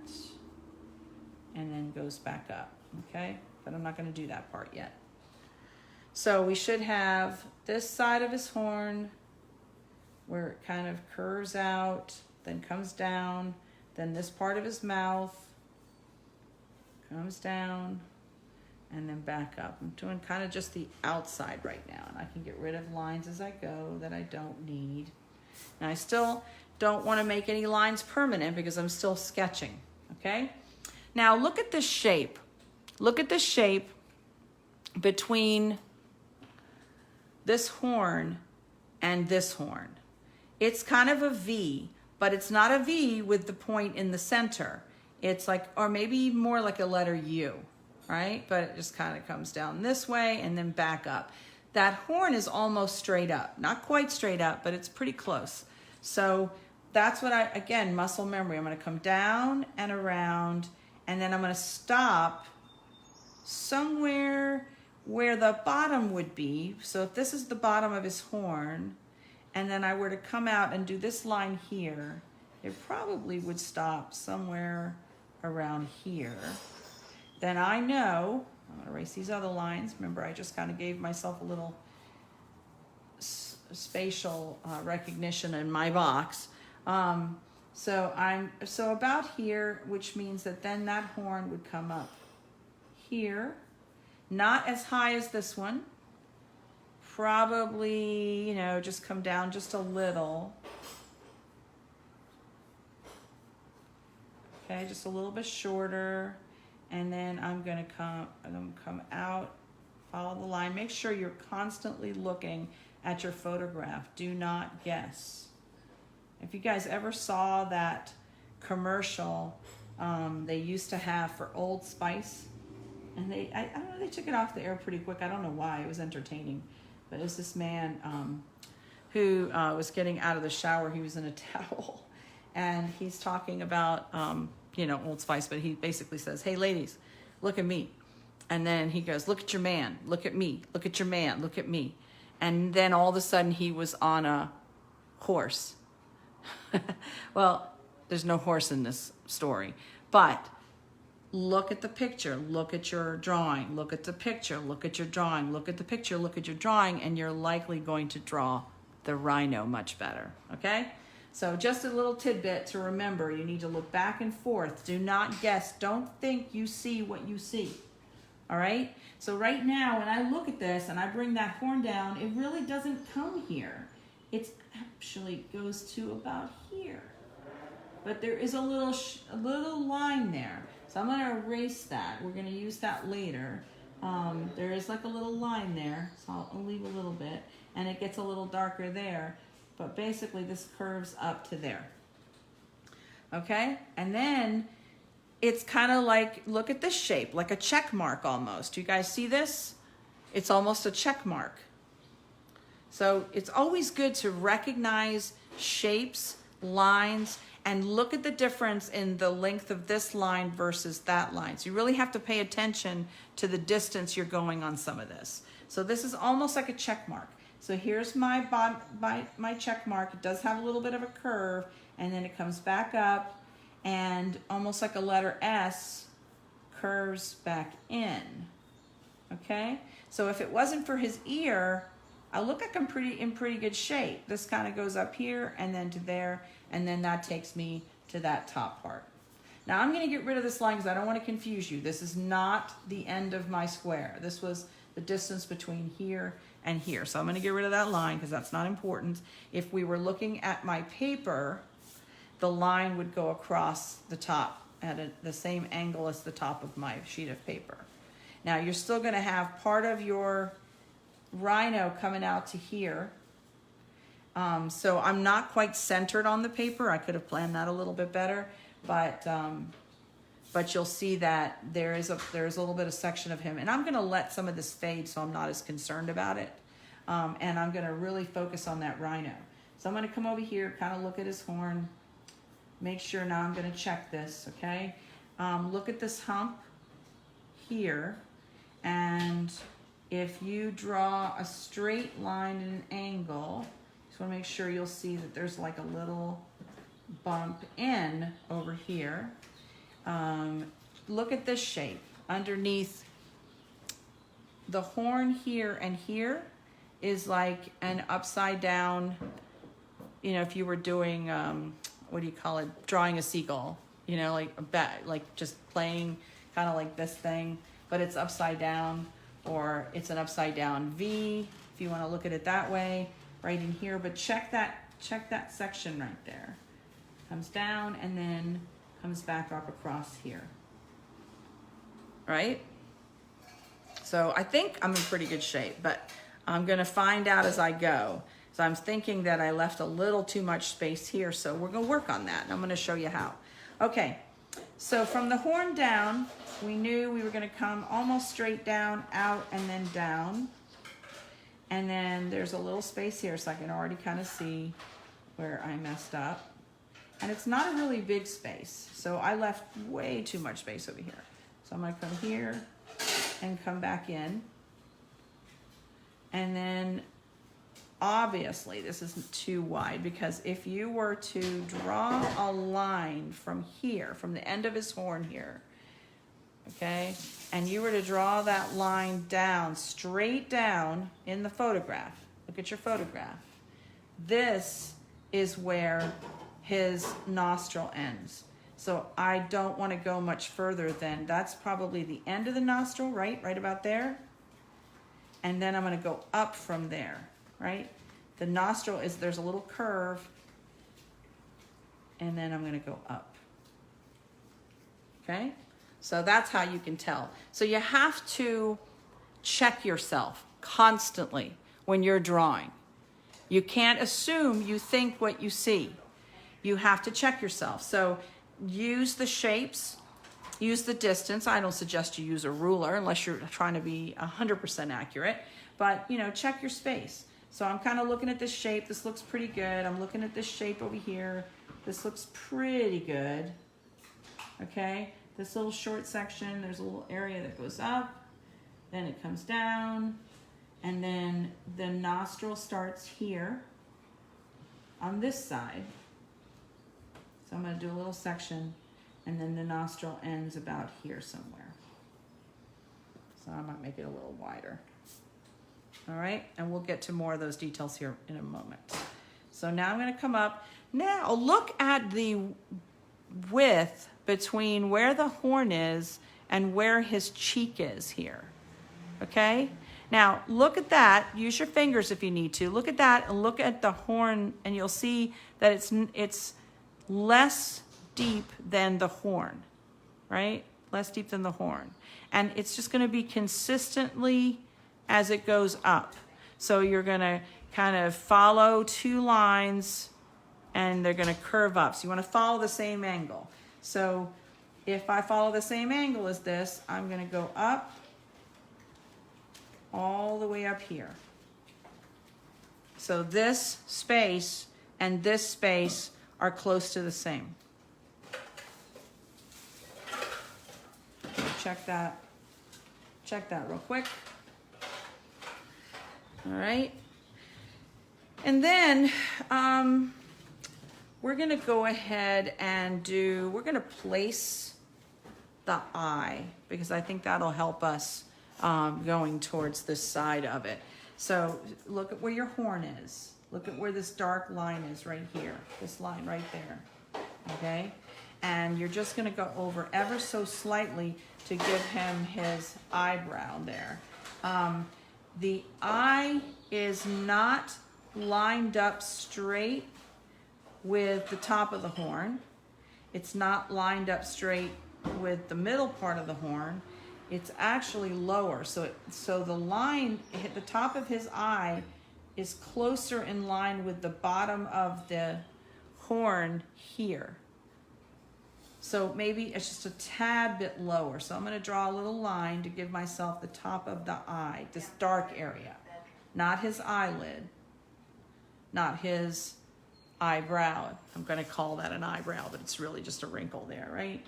S1: and then goes back up, okay? But I'm not gonna do that part yet. So we should have this side of his horn where it kind of curves out, then comes down, then this part of his mouth comes down, and then back up. I'm doing kind of just the outside right now, and I can get rid of lines as I go that I don't need. Now I still don't want to make any lines permanent because I'm still sketching, okay? Now look at this shape. Look at the shape between this horn and this horn. It's kind of a V, but it's not a V with the point in the center. It's like, or maybe more like a letter U, right? But it just kind of comes down this way and then back up. That horn is almost straight up. Not quite straight up, but it's pretty close. So that's what again, muscle memory. I'm gonna come down and around, and then I'm gonna stop somewhere where the bottom would be. So if this is the bottom of his horn, and then I were to come out and do this line here, it probably would stop somewhere around here. Then I know, I'm gonna erase these other lines. Remember, I just kind of gave myself a little spatial recognition in my box. So about here, which means that then that horn would come up here, not as high as this one, probably, you know, just come down just a little. Okay, just a little bit shorter. And then I'm gonna come out, follow the line. Make sure you're constantly looking at your photograph. Do not guess. If you guys ever saw that commercial they used to have for Old Spice, and I don't know, they took it off the air pretty quick. I don't know why. It was entertaining. But it was this man who was getting out of the shower. He was in a towel, and he's talking about, you know, Old Spice, but he basically says, hey, ladies, look at me. And then he goes, look at your man, look at me, look at your man, look at me. And then all of a sudden he was on a horse. Well, there's no horse in this story, but look at the picture, look at your drawing, look at the picture, look at your drawing, look at the picture, look at your drawing, and you're likely going to draw the rhino much better, okay? So just a little tidbit to remember, you need to look back and forth. Do not guess. Don't think you see what you see, all right? So right now, when I look at this and I bring that horn down, it really doesn't come here. It actually goes to about here. But there is a little line there. So I'm gonna erase that. We're gonna use that later. There is like a little line there, so I'll leave a little bit, and it gets a little darker there. But basically this curves up to there. Okay, and then it's kind of like, look at this shape, like a check mark almost. Do you guys see this? It's almost a check mark. So it's always good to recognize shapes, lines, and look at the difference in the length of this line versus that line. So you really have to pay attention to the distance you're going on some of this. So this is almost like a check mark. So here's my check mark. It does have a little bit of a curve, and then it comes back up, and almost like a letter S, curves back in. Okay? So if it wasn't for his ear, I look like I'm in pretty good shape. This kind of goes up here and then to there, and then that takes me to that top part. Now I'm gonna get rid of this line because I don't want to confuse you. This is not the end of my square. This was the distance between here and here. So I'm gonna get rid of that line because that's not important. If we were looking at my paper, the line would go across the top at the same angle as the top of my sheet of paper. Now you're still gonna have part of your rhino coming out to here. So I'm not quite centered on the paper. I could have planned that a little bit better, but you'll see that there's a little bit of section of him, and I'm gonna let some of this fade so I'm not as concerned about it. And I'm gonna really focus on that rhino. So I'm gonna come over here, kind of look at his horn, make sure. Now I'm gonna check this, okay? Look at this hump here, And if you draw a straight line at an angle, just want to make sure you'll see that there's like a little bump in over here. Look at this shape. Underneath the horn here and here is like an upside down, you know, if you were doing, what do you call it? Drawing a seagull, you know, like a bat, like just playing kind of like this thing, but it's upside down, or it's an upside down V, if you want to look at it that way, right in here. But check that section right there. Comes down and then comes back up across here. Right? So I think I'm in pretty good shape, but I'm going to find out as I go. So I'm thinking that I left a little too much space here, so we're going to work on that, and I'm going to show you how. Okay, so from the horn down, we knew we were going to come almost straight down, out, and then down. And then there's a little space here, so I can already kind of see where I messed up. And it's not a really big space, so I left way too much space over here. So I'm going to come here and come back in. And then obviously this isn't too wide, because if you were to draw a line from here, from the end of his horn here, okay, and you were to draw that line down, straight down in the photograph, look at your photograph, this is where his nostril ends. So I don't want to go much further than, that's probably the end of the nostril, right about there. And then I'm going to go up from there, right? The nostril is, there's a little curve, and then I'm going to go up. Okay? So that's how you can tell. So you have to check yourself constantly when you're drawing. You can't assume you think what you see. You have to check yourself. So use the shapes, use the distance. I don't suggest you use a ruler unless you're trying to be 100% accurate, but you know, check your space. So I'm kind of looking at this shape. This looks pretty good. I'm looking at this shape over here. This looks pretty good. Okay, this little short section, there's a little area that goes up, then it comes down, and then the nostril starts here on this side. So I'm going to do a little section, and then the nostril ends about here somewhere. So I might make it a little wider. All right, and we'll get to more of those details here in a moment. So now I'm going to come up. Now look at the width between where the horn is and where his cheek is here. Okay? Now look at that. Use your fingers if you need to. Look at that and look at the horn, and you'll see that it's less deep than the horn, right? Less deep than the horn. And it's just going to be consistently as it goes up. So you're going to kind of follow two lines, and they're going to curve up. So you want to follow the same angle. So if I follow the same angle as this, I'm going to go up all the way up here. So this space and this space are close to the same. Check that real quick. All right. And then we're going to go ahead and we're going to place the eye, because I think that'll help us going towards this side of it. So look at where your horn is. Look at where this dark line is right here. This line right there. Okay? And you're just going to go over ever so slightly to give him his eyebrow there. The eye is not lined up straight with the top of the horn. It's not lined up straight with the middle part of the horn. It's actually lower. So the line at the top of his eye is closer in line with the bottom of the horn here. So maybe it's just a tad bit lower. So I'm going to draw a little line to give myself the top of the eye, this dark area. Not his eyelid, not his eyebrow. I'm going to call that an eyebrow, but it's really just a wrinkle there, right?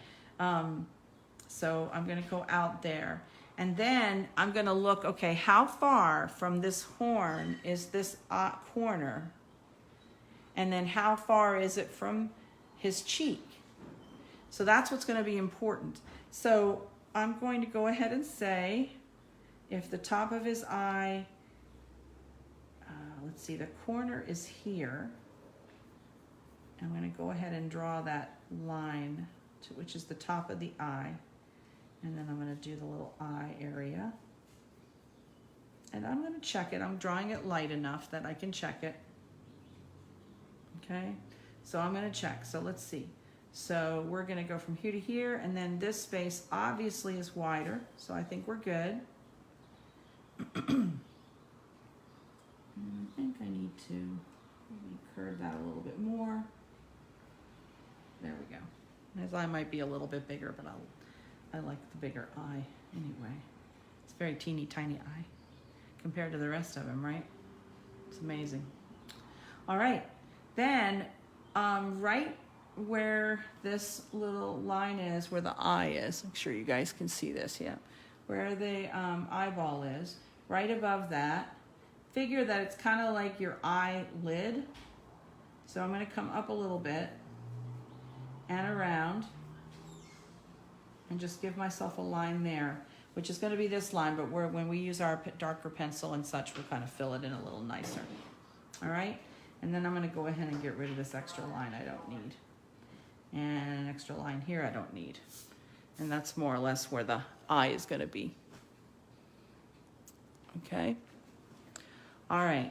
S1: So I'm going to go out there. And then I'm gonna look, okay, how far from this horn is this corner? And then how far is it from his cheek? So that's what's gonna be important. So I'm going to go ahead and say, if the top of his eye, let's see, the corner is here. I'm gonna go ahead and draw that line, which is the top of the eye. And then I'm going to do the little eye area. And I'm going to check it. I'm drawing it light enough that I can check it. Okay, so I'm going to check. So let's see. So we're going to go from here to here, and then this space obviously is wider, so I think we're good. And I think I need to maybe curve that a little bit more. There we go. His eye might be a little bit bigger, but I like the bigger eye anyway. It's a very teeny tiny eye compared to the rest of him, right? It's amazing. All right, then right where this little line is, where the eye is, I'm sure you guys can see this, yeah. Where the eyeball is, right above that, figure that it's kind of like your eyelid. So I'm gonna come up a little bit and around, and just give myself a line there, which is going to be this line, but when we use our darker pencil and such, we'll kind of fill it in a little nicer. All right, and then I'm going to go ahead and get rid of this extra line I don't need, and an extra line here I don't need, and that's more or less where the eye is going to be. Okay, all right.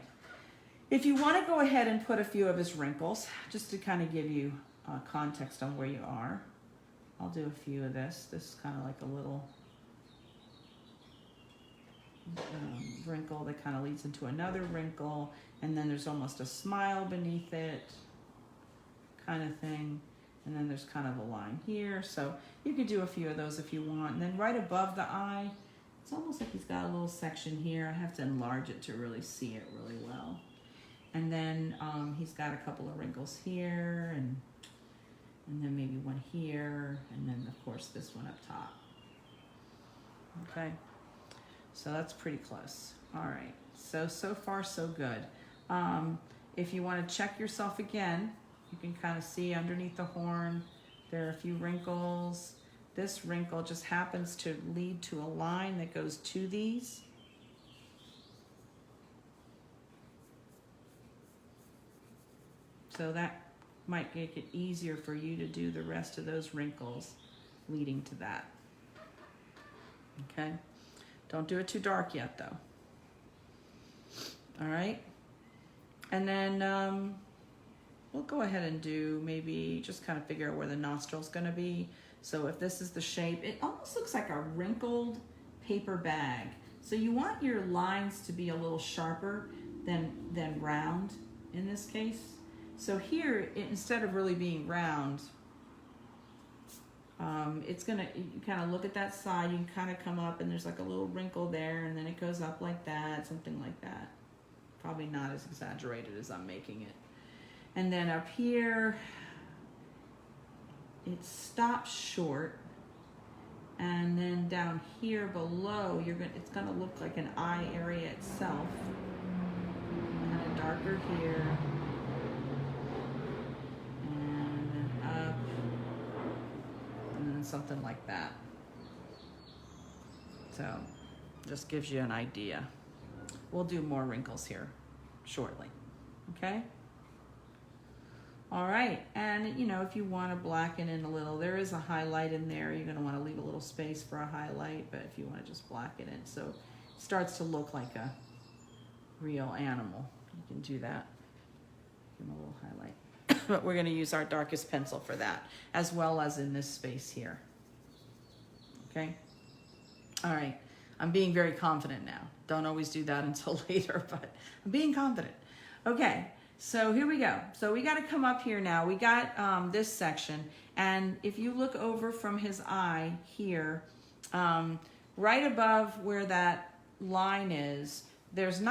S1: If you want to go ahead and put a few of his wrinkles, just to kind of give you context on where you are, I'll do a few of this. This is kind of like a little wrinkle that kind of leads into another wrinkle, and then there's almost a smile beneath it kind of thing, and then there's kind of a line here. So you could do a few of those if you want. And then right above the eye, it's almost like he's got a little section here. I have to enlarge it to really see it really well. And then he's got a couple of wrinkles here, and then maybe one here, and then of course this one up top. Okay, so that's pretty close. All right, so far so good. If you want to check yourself again, you can kind of see underneath the horn, there are a few wrinkles. This wrinkle just happens to lead to a line that goes to these. So that might make it easier for you to do the rest of those wrinkles leading to that. Okay, don't do it too dark yet though. All right, and then we'll go ahead and do maybe just kind of figure out where the nostril's gonna be. So if this is the shape, it almost looks like a wrinkled paper bag. So you want your lines to be a little sharper than round in this case. So here, instead of really being round, it's gonna, you kind of look at that side, you can kind of come up and there's like a little wrinkle there, and then it goes up like that, something like that. Probably not as exaggerated as I'm making it. And then up here, it stops short. And then down here below, it's gonna look like an eye area itself. Kind of darker here. Something like that. So just gives you an idea. We'll do more wrinkles here shortly. Okay, all right. And you know, if you want to blacken in a little, there is a highlight in there. You're going to want to leave a little space for a highlight, but if you want to just blacken it so it starts to look like a real animal, you can do that. Give them a little highlight. But we're going to use our darkest pencil for that, as well as in this space here. Okay? All right. I'm being very confident now. Don't always do that until later, but I'm being confident. Okay, so here we go. So we got to come up here now. We got this section, and if you look over from his eye here, right above where that line is, there's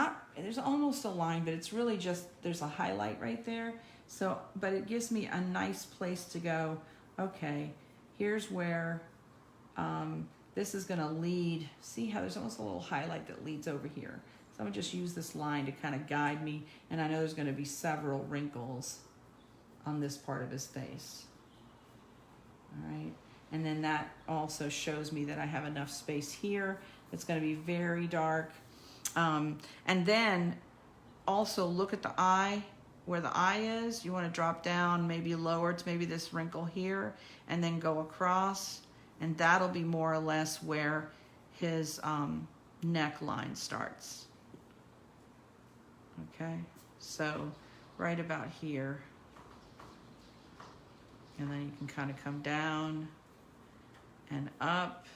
S1: almost a line, but it's really just, there's a highlight right there. So, but it gives me a nice place to go, okay, here's where this is gonna lead, see how there's almost a little highlight that leads over here. So I'm gonna just use this line to kind of guide me, and I know there's gonna be several wrinkles on this part of his face. All right, and then that also shows me that I have enough space here. It's gonna be very dark. And then also look at the eye, where the eye is. You wanna drop down, maybe lower to maybe this wrinkle here, and then go across, and that'll be more or less where his neckline starts. Okay, so right about here. And then you can kind of come down and up,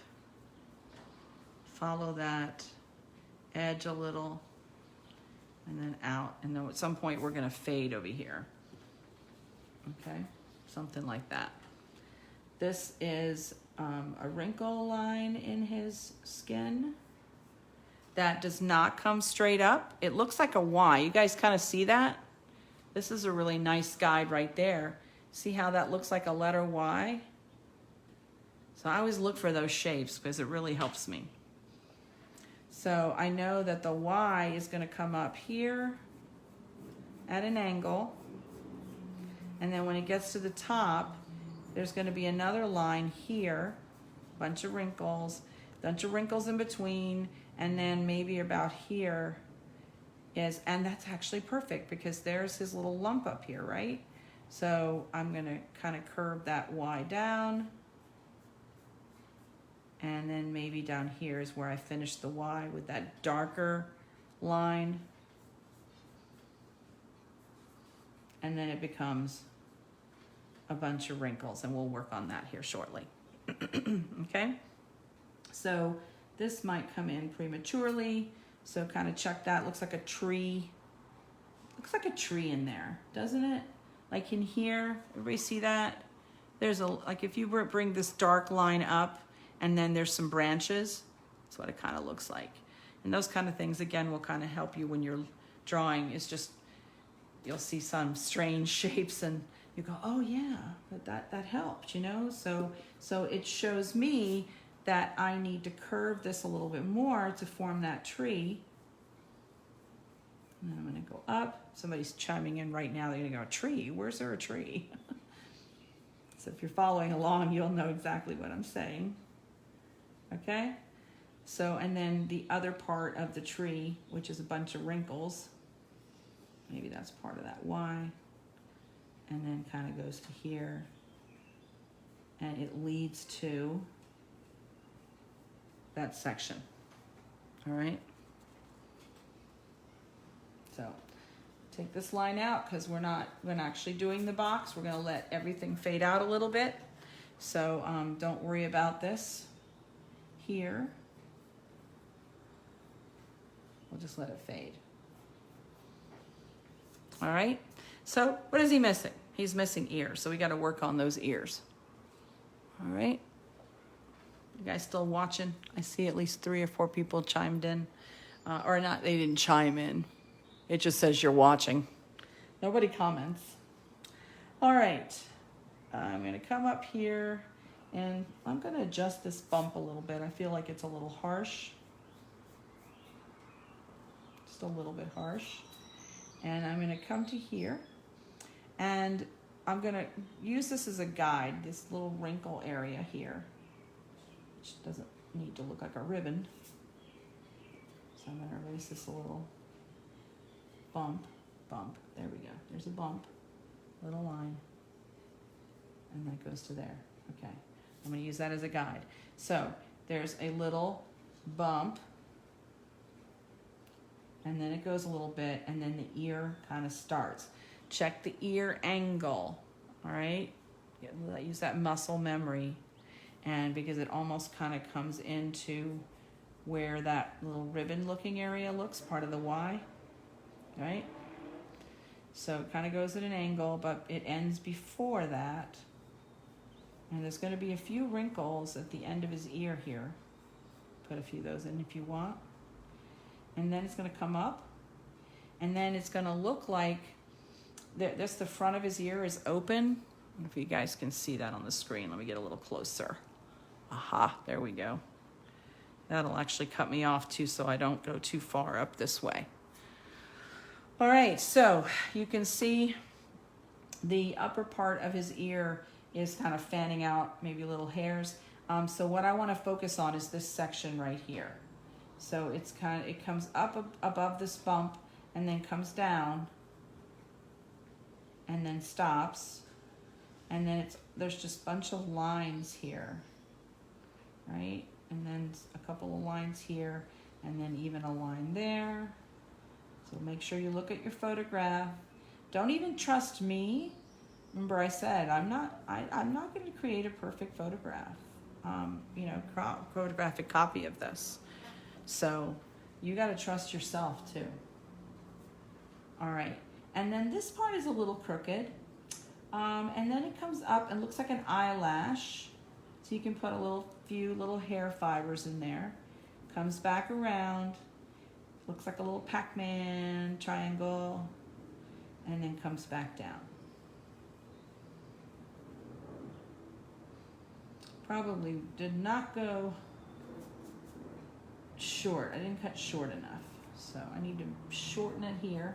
S1: follow that edge a little, and then out. And then at some point we're gonna fade over here. Okay, something like that. This is a wrinkle line in his skin that does not come straight up. It looks like a Y. You guys kind of see that? This is a really nice guide right there. See how that looks like a letter Y? So I always look for those shapes because it really helps me. So I know that the Y is going to come up here at an angle. And then when it gets to the top, there's going to be another line here, bunch of wrinkles in between, and then maybe about here is, and that's actually perfect because there's his little lump up here, right? So I'm gonna kind of curve that Y down, and then maybe down here is where I finish the Y with that darker line. And then it becomes a bunch of wrinkles, and we'll work on that here shortly. Okay, so this might come in prematurely, so kind of check that. Looks like a tree. Looks like a tree in there, doesn't it? Like in here, everybody see that? There's a, like if you bring this dark line up and then there's some branches, that's what it kind of looks like. And those kind of things, again, will kind of help you when you're drawing. It's just, you'll see some strange shapes and you go, oh yeah, that helped, you know? So it shows me that I need to curve this a little bit more to form that tree. And then I'm gonna go up. Somebody's chiming in right now. They're gonna go, a tree? Where's there a tree? So if you're following along, you'll know exactly what I'm saying. Okay? So, and then the other part of the tree, which is a bunch of wrinkles, maybe that's part of that Y, and then kind of goes to here, and it leads to that section. All right? So take this line out because we're not actually doing the box. We're going to let everything fade out a little bit. So don't worry about this here. We'll just let it fade. All right. So what is he missing? He's missing ears. So we got to work on those ears. All right. You guys still watching? I see at least 3 or 4 people chimed in. Or not, they didn't chime in. It just says you're watching. Nobody comments. All right. I'm going to come up here and I'm going to adjust this bump a little bit. I feel like it's a little harsh. Just a little bit harsh. And I'm going to come to here and I'm going to use this as a guide, this little wrinkle area here, which doesn't need to look like a ribbon. So I'm going to erase this a little bump. There we go. There's a bump, little line, and that goes to there. Okay, I'm going to use that as a guide. So there's a little bump, and then it goes a little bit, and then the ear kind of starts. Check the ear angle, all right? Use that muscle memory, and because it almost kind of comes into where that little ribbon looking area looks, part of the Y, right? So it kind of goes at an angle, but it ends before that. And there's going to be a few wrinkles at the end of his ear here. Put a few of those in if you want. And then it's going to come up. And then it's going to look like this, the front of his ear is open. I don't know if you guys can see that on the screen. Let me get a little closer. Aha, there we go. That'll actually cut me off too, so I don't go too far up this way. All right, so you can see the upper part of his ear is kind of fanning out, maybe little hairs. So what I want to focus on is this section right here. So it comes up above this bump and then comes down and then stops. And then there's just a bunch of lines here, right? And then a couple of lines here, and then even a line there. So make sure you look at your photograph. Don't even trust me. Remember I said, I'm not going to create a perfect photograph, photographic copy of this. So you got to trust yourself too. All right. And then this part is a little crooked. And then it comes up and looks like an eyelash. So you can put a few little hair fibers in there. Comes back around. Looks like a little Pac-Man triangle. And then comes back down. Probably did not go short. I didn't cut short enough. So I need to shorten it here.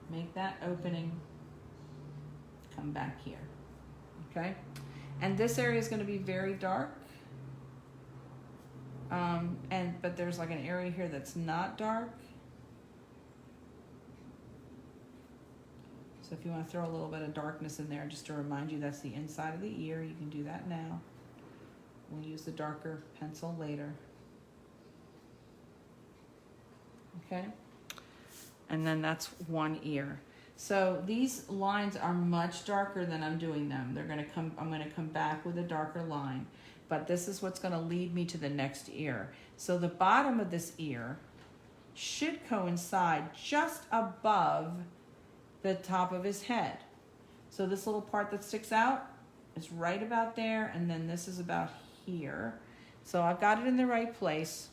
S1: Make that opening. Come back here. Okay? And this area is going to be very dark. But there's like an area here that's not dark. So if you want to throw a little bit of darkness in there just to remind you that's the inside of the ear, you can do that now. We'll use the darker pencil later. Okay? And then that's one ear. So these lines are much darker than I'm doing them. I'm going to come back with a darker line. But this is what's going to lead me to the next ear. So the bottom of this ear should coincide just above the top of his head. So this little part that sticks out is right about there, and then this is about here. So I've got it in the right place.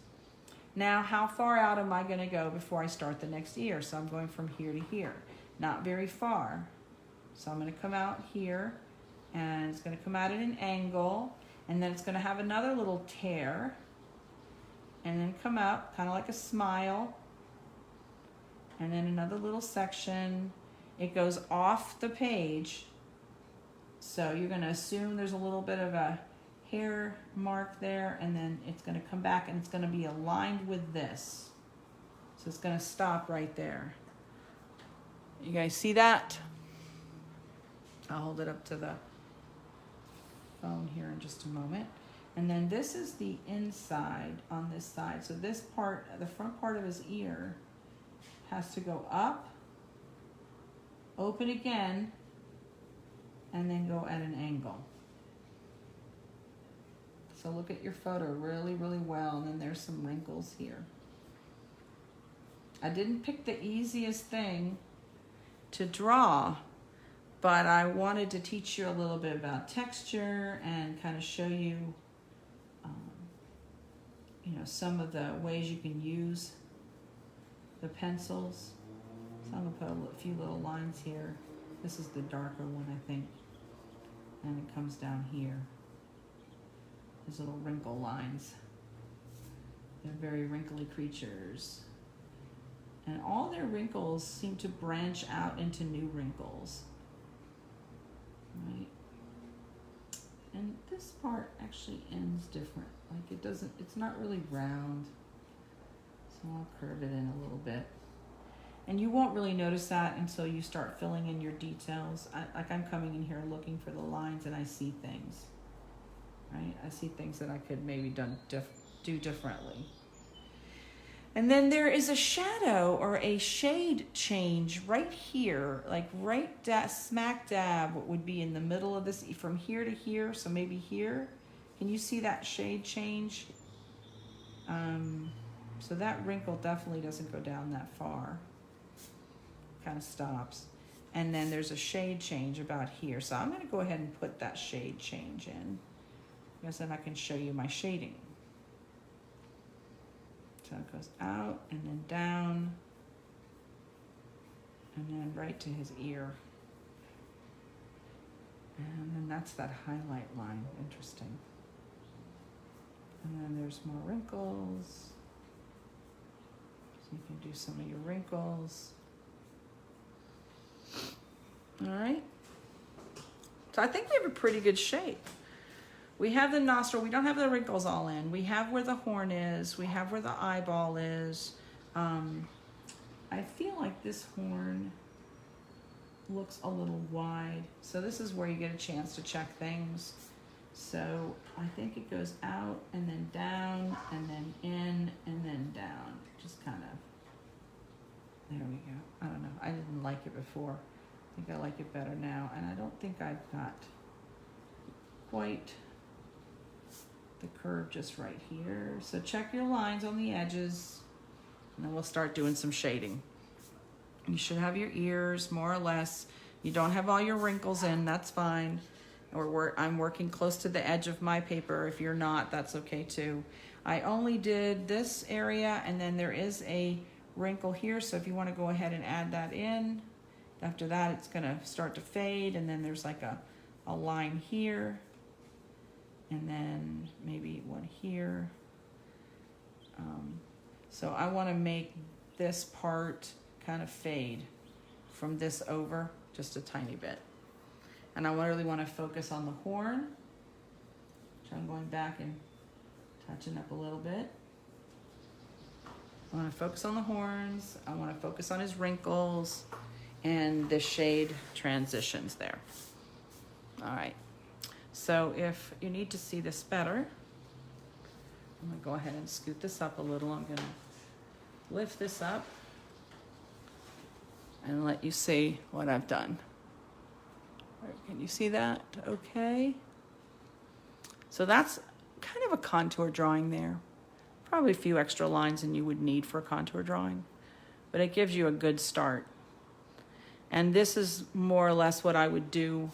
S1: Now, how far out am I going to go before I start the next ear? So I'm going from here to here. Not very far. So I'm going to come out here, and it's going to come out at an angle, and then it's going to have another little tear, and then come up, kind of like a smile, and then another little section. It goes off the page, so you're going to assume there's a little bit of a hair mark there, and then it's going to come back, and it's going to be aligned with this. So it's going to stop right there. You guys see that? I'll hold it up to the phone here in just a moment. And then this is the inside on this side. So this part, the front part of his ear, has to go up, open again, and then go at an angle. So look at your photo really, really well, and then there's some wrinkles here. I didn't pick the easiest thing to draw, but I wanted to teach you a little bit about texture and kind of show you, some of the ways you can use the pencils. So I'm going to put a few little lines here. This is the darker one, I think. And it comes down here. These little wrinkle lines. They're very wrinkly creatures. And all their wrinkles seem to branch out into new wrinkles. Right? And this part actually ends different. Like it's not really round. So I'll curve it in a little bit. And you won't really notice that until you start filling in your details. I'm coming in here looking for the lines, and I see things. Right? I see things that I could maybe do differently. And then there is a shadow or a shade change right here, like smack dab, what would be in the middle of this, from here to here, so maybe here. Can you see that shade change? So that wrinkle definitely doesn't go down that far. Kind of stops. And then there's a shade change about here. So I'm going to go ahead and put that shade change in, because then I can show you my shading. So it goes out and then down and then right to his ear. And then that's that highlight line. Interesting. And then there's more wrinkles. So you can do some of your wrinkles. All right. So I think we have a pretty good shape. We have the nostril. We don't have the wrinkles all in. We have where the horn is. We have where the eyeball is. I feel like this horn looks a little wide. So this is where you get a chance to check things. So I think it goes out and then down and then in and then down. Just kind of, there we go. I don't know. I didn't like it before. I think I like it better now. And I don't think I've got quite the curve just right here. So check your lines on the edges and then we'll start doing some shading. You should have your ears more or less. You don't have all your wrinkles in, that's fine. I'm working close to the edge of my paper. If you're not, that's okay too. I only did this area and then there is a wrinkle here. So if you want to go ahead and add that in, after that it's gonna start to fade and then there's like a line here and then maybe one here. So I want to make this part kind of fade from this over just a tiny bit. And I really want to focus on the horn, which I'm going back and touching up a little bit. I want to focus on the horns. I want to focus on his wrinkles and the shade transitions there. All right. So if you need to see this better, I'm going to go ahead and scoot this up a little. I'm going to lift this up and let you see what I've done. Can you see that? Okay. So that's kind of a contour drawing there. Probably a few extra lines than you would need for a contour drawing, but it gives you a good start. And this is more or less what I would do,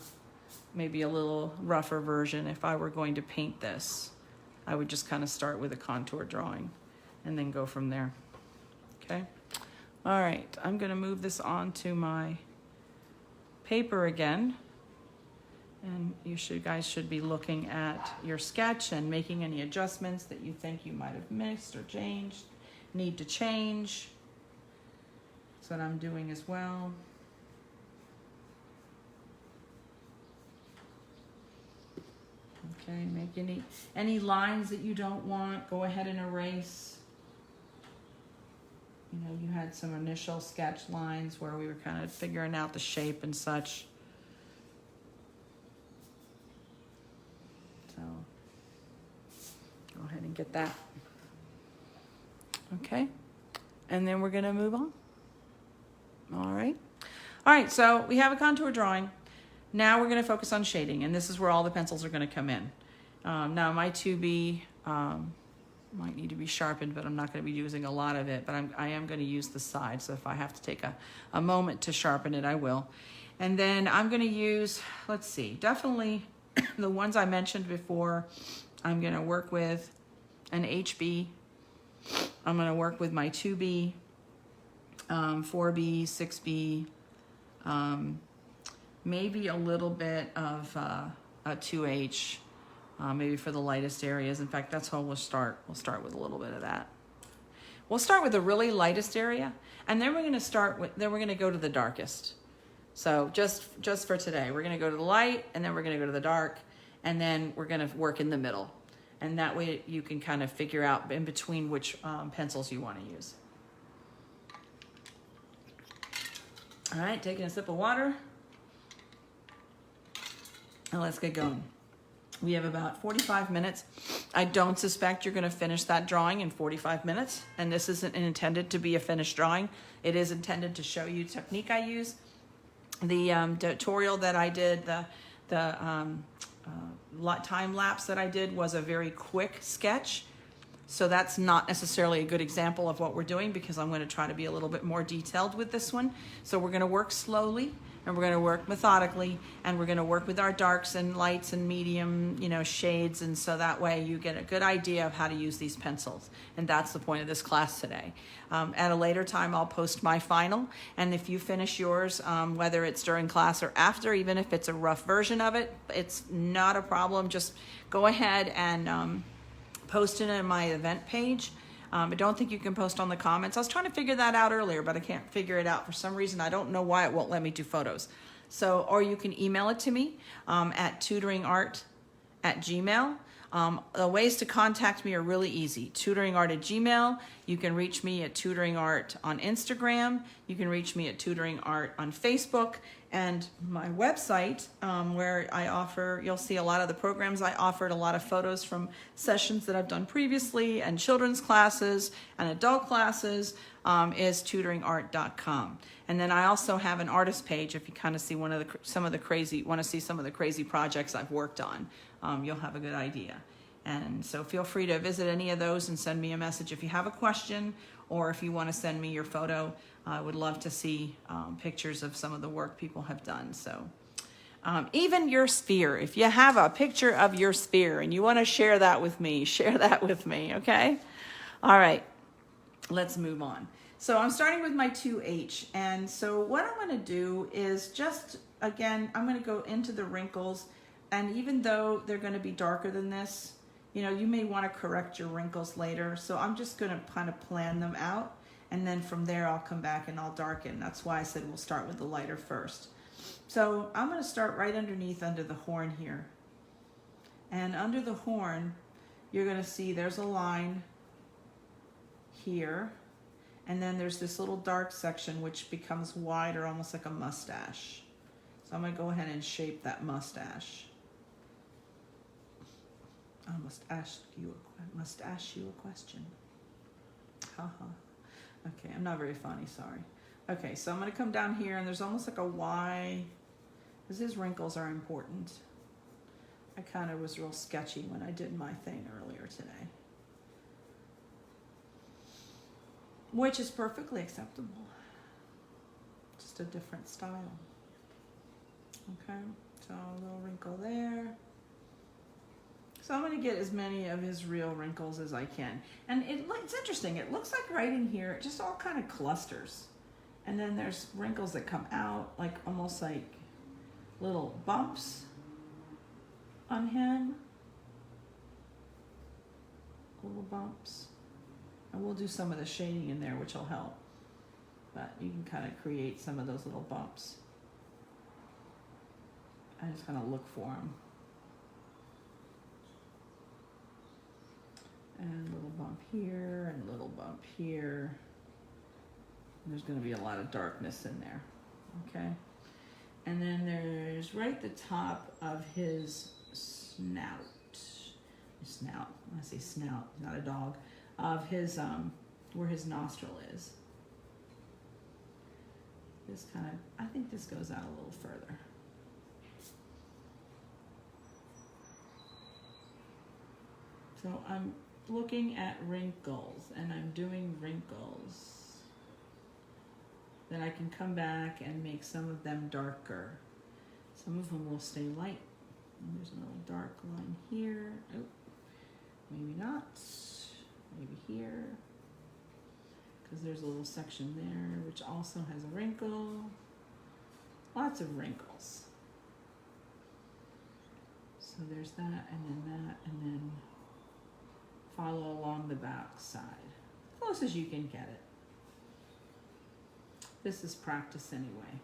S1: maybe a little rougher version if I were going to paint this. I would just kind of start with a contour drawing and then go from there. Okay. All right. I'm going to move this onto my paper again. And you guys should be looking at your sketch and making any adjustments that you think you might have missed or changed, need to change. That's what I'm doing as well. Okay, make any lines that you don't want, go ahead and erase. You know, you had some initial sketch lines where we were kind of figuring out the shape and such. So go ahead and get that. Okay, and then we're gonna move on. All right. All right, so we have a contour drawing. Now we're going to focus on shading, and this is where all the pencils are going to come in. Now my 2B might need to be sharpened, but I'm not going to be using a lot of it, but I am going to use the side, so if I have to take a moment to sharpen it, I will. And then I'm going to use, let's see, definitely the ones I mentioned before. I'm going to work with an HB. I'm going to work with my 2B, 4B, 6B, maybe a little bit of a 2H, maybe for the lightest areas. In fact, that's how we'll start. We'll start with a little bit of that. We'll start with the really lightest area, and then we're going to start with, then we're going to go to the darkest. So just for today, we're going to go to the light, and then we're going to go to the dark, and then we're going to work in the middle. And that way you can kind of figure out in between which pencils you want to use. All right, taking a sip of water. Now let's get going. We have about 45 minutes. I don't suspect you're going to finish that drawing in 45 minutes. And this isn't intended to be a finished drawing. It is intended to show you technique I use. The tutorial that I did, the time lapse that I did was a very quick sketch. So that's not necessarily a good example of what we're doing because I'm going to try to be a little bit more detailed with this one. So we're going to work slowly. And we're going to work methodically, and we're going to work with our darks and lights and medium, shades, and so that way you get a good idea of how to use these pencils. And that's the point of this class today. At a later time, I'll post my final, and if you finish yours, whether it's during class or after, even if it's a rough version of it, it's not a problem. Just go ahead and post it in my event page. I don't think you can post on the comments. I was trying to figure that out earlier, but I can't figure it out for some reason. I don't know why it won't let me do photos. So, or you can email it to me at tutoringart@gmail.com. The ways to contact me are really easy. tutoringart@gmail.com. You can reach me at tutoringart on Instagram. You can reach me at tutoringart on Facebook. And my website, where I offer, you'll see a lot of the programs I offered, a lot of photos from sessions that I've done previously, and children's classes and adult classes, is tutoringart.com. And then I also have an artist page. If you kind of see want to see some of the crazy projects I've worked on, you'll have a good idea. And so feel free to visit any of those and send me a message if you have a question, or if you want to send me your photo. I would love to see pictures of some of the work people have done. So even your sphere, if you have a picture of your sphere and you want to share that with me, share that with me, okay? All right, let's move on. So I'm starting with my 2H, and so what I'm going to do is just, again, I'm going to go into the wrinkles, and even though they're going to be darker than this, you know, you may want to correct your wrinkles later, so I'm just going to kind of plan them out, and then from there I'll come back and I'll darken. That's why I said we'll start with the lighter first. So I'm going to start right underneath under the horn here, and under the horn you're going to see there's a line here, and then there's this little dark section which becomes wider, almost like a mustache. So I'm going to go ahead and shape that mustache. I must ask you a question. Haha. Okay, I'm not very funny, sorry. Okay, so I'm going to come down here, and there's almost like a Y, because his wrinkles are important. I kind of was real sketchy when I did my thing earlier today, which is perfectly acceptable. Just a different style. Okay, so a little wrinkle there. So I'm going to get as many of his real wrinkles as I can. And it's interesting. It looks like right in here, it just all kind of clusters. And then there's wrinkles that come out, like almost like little bumps on him. Little bumps. And we'll do some of the shading in there, which will help. But you can kind of create some of those little bumps. I just kind of look for them. And a little bump here, and a little bump here. And there's going to be a lot of darkness in there, okay? And then there's right at the top of his snout. I say snout, not a dog. Of his, where his nostril is. This kind of, I think this goes out a little further. So I'm looking at wrinkles, and I'm doing wrinkles. Then I can come back and make some of them darker. Some of them will stay light. And there's a little dark line here. Oh, maybe not. Maybe here. Because there's a little section there, which also has a wrinkle. Lots of wrinkles. So there's that, and then that, and then follow along the back side, close as you can get it. This is practice anyway.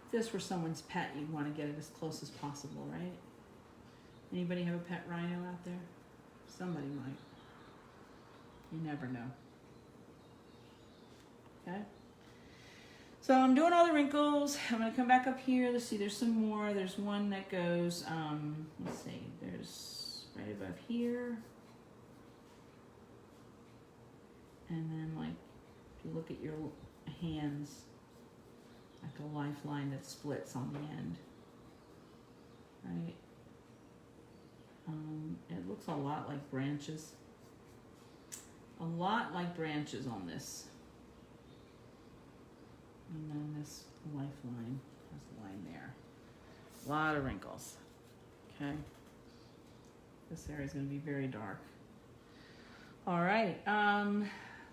S1: If this were someone's pet, you'd want to get it as close as possible, right? Anybody have a pet rhino out there? Somebody might. You never know. Okay? So I'm doing all the wrinkles. I'm going to come back up here. Let's see, there's some more. There's one that goes, let's see, there's right above here. And then, like, if you look at your hands, like a lifeline that splits on the end, right? It looks a lot like branches. A lot like branches on this. And then this lifeline has a line there. A lot of wrinkles, okay? This area is going to be very dark. All right,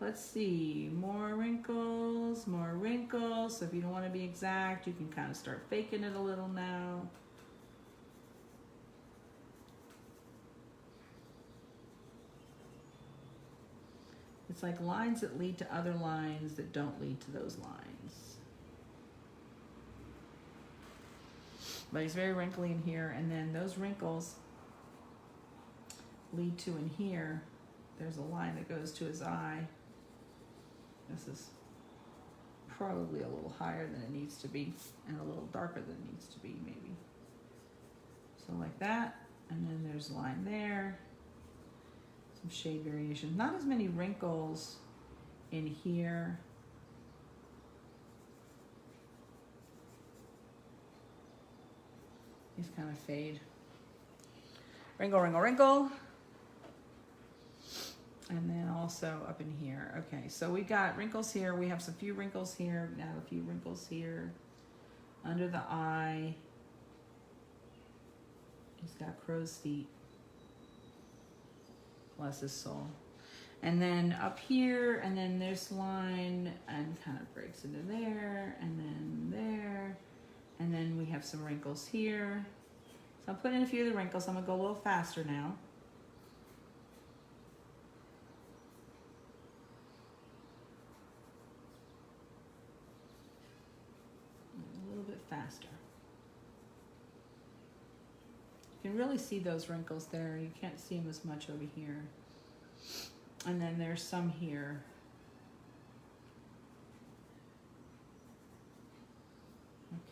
S1: let's see, more wrinkles, more wrinkles. So if you don't want to be exact, you can kind of start faking it a little now. It's like lines that lead to other lines that don't lead to those lines. But he's very wrinkly in here, and then those wrinkles lead to in here. There's a line that goes to his eye. This is probably a little higher than it needs to be, and a little darker than it needs to be, maybe. So like that, and then there's a line there. Some shade variation. Not as many wrinkles in here. These kind of fade. Wrinkle, wrinkle, wrinkle. And then also up in here. Okay, so we got wrinkles here. We have some few wrinkles here. Now a few wrinkles here. Under the eye. He's got crow's feet. Bless his soul. And then up here, and then this line, and kind of breaks into there, and then there. And then we have some wrinkles here. So I'm putting in a few of the wrinkles. I'm gonna go a little faster now. Faster. You can really see those wrinkles there. You can't see them as much over here. And then there's some here.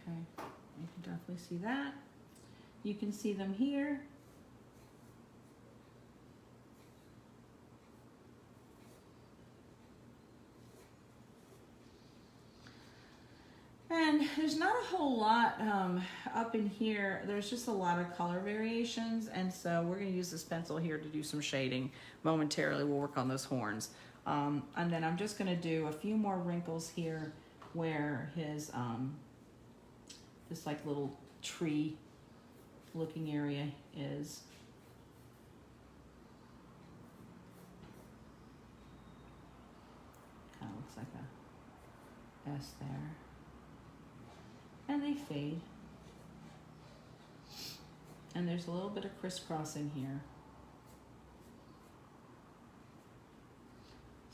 S1: Okay, you can definitely see that. You can see them here. And there's not a whole lot up in here. There's just a lot of color variations, and so we're going to use this pencil here to do some shading momentarily. We'll work on those horns. And then I'm just going to do a few more wrinkles here where his this like little tree looking area is. Kind of looks like a S there. And they fade. And there's a little bit of crisscrossing here.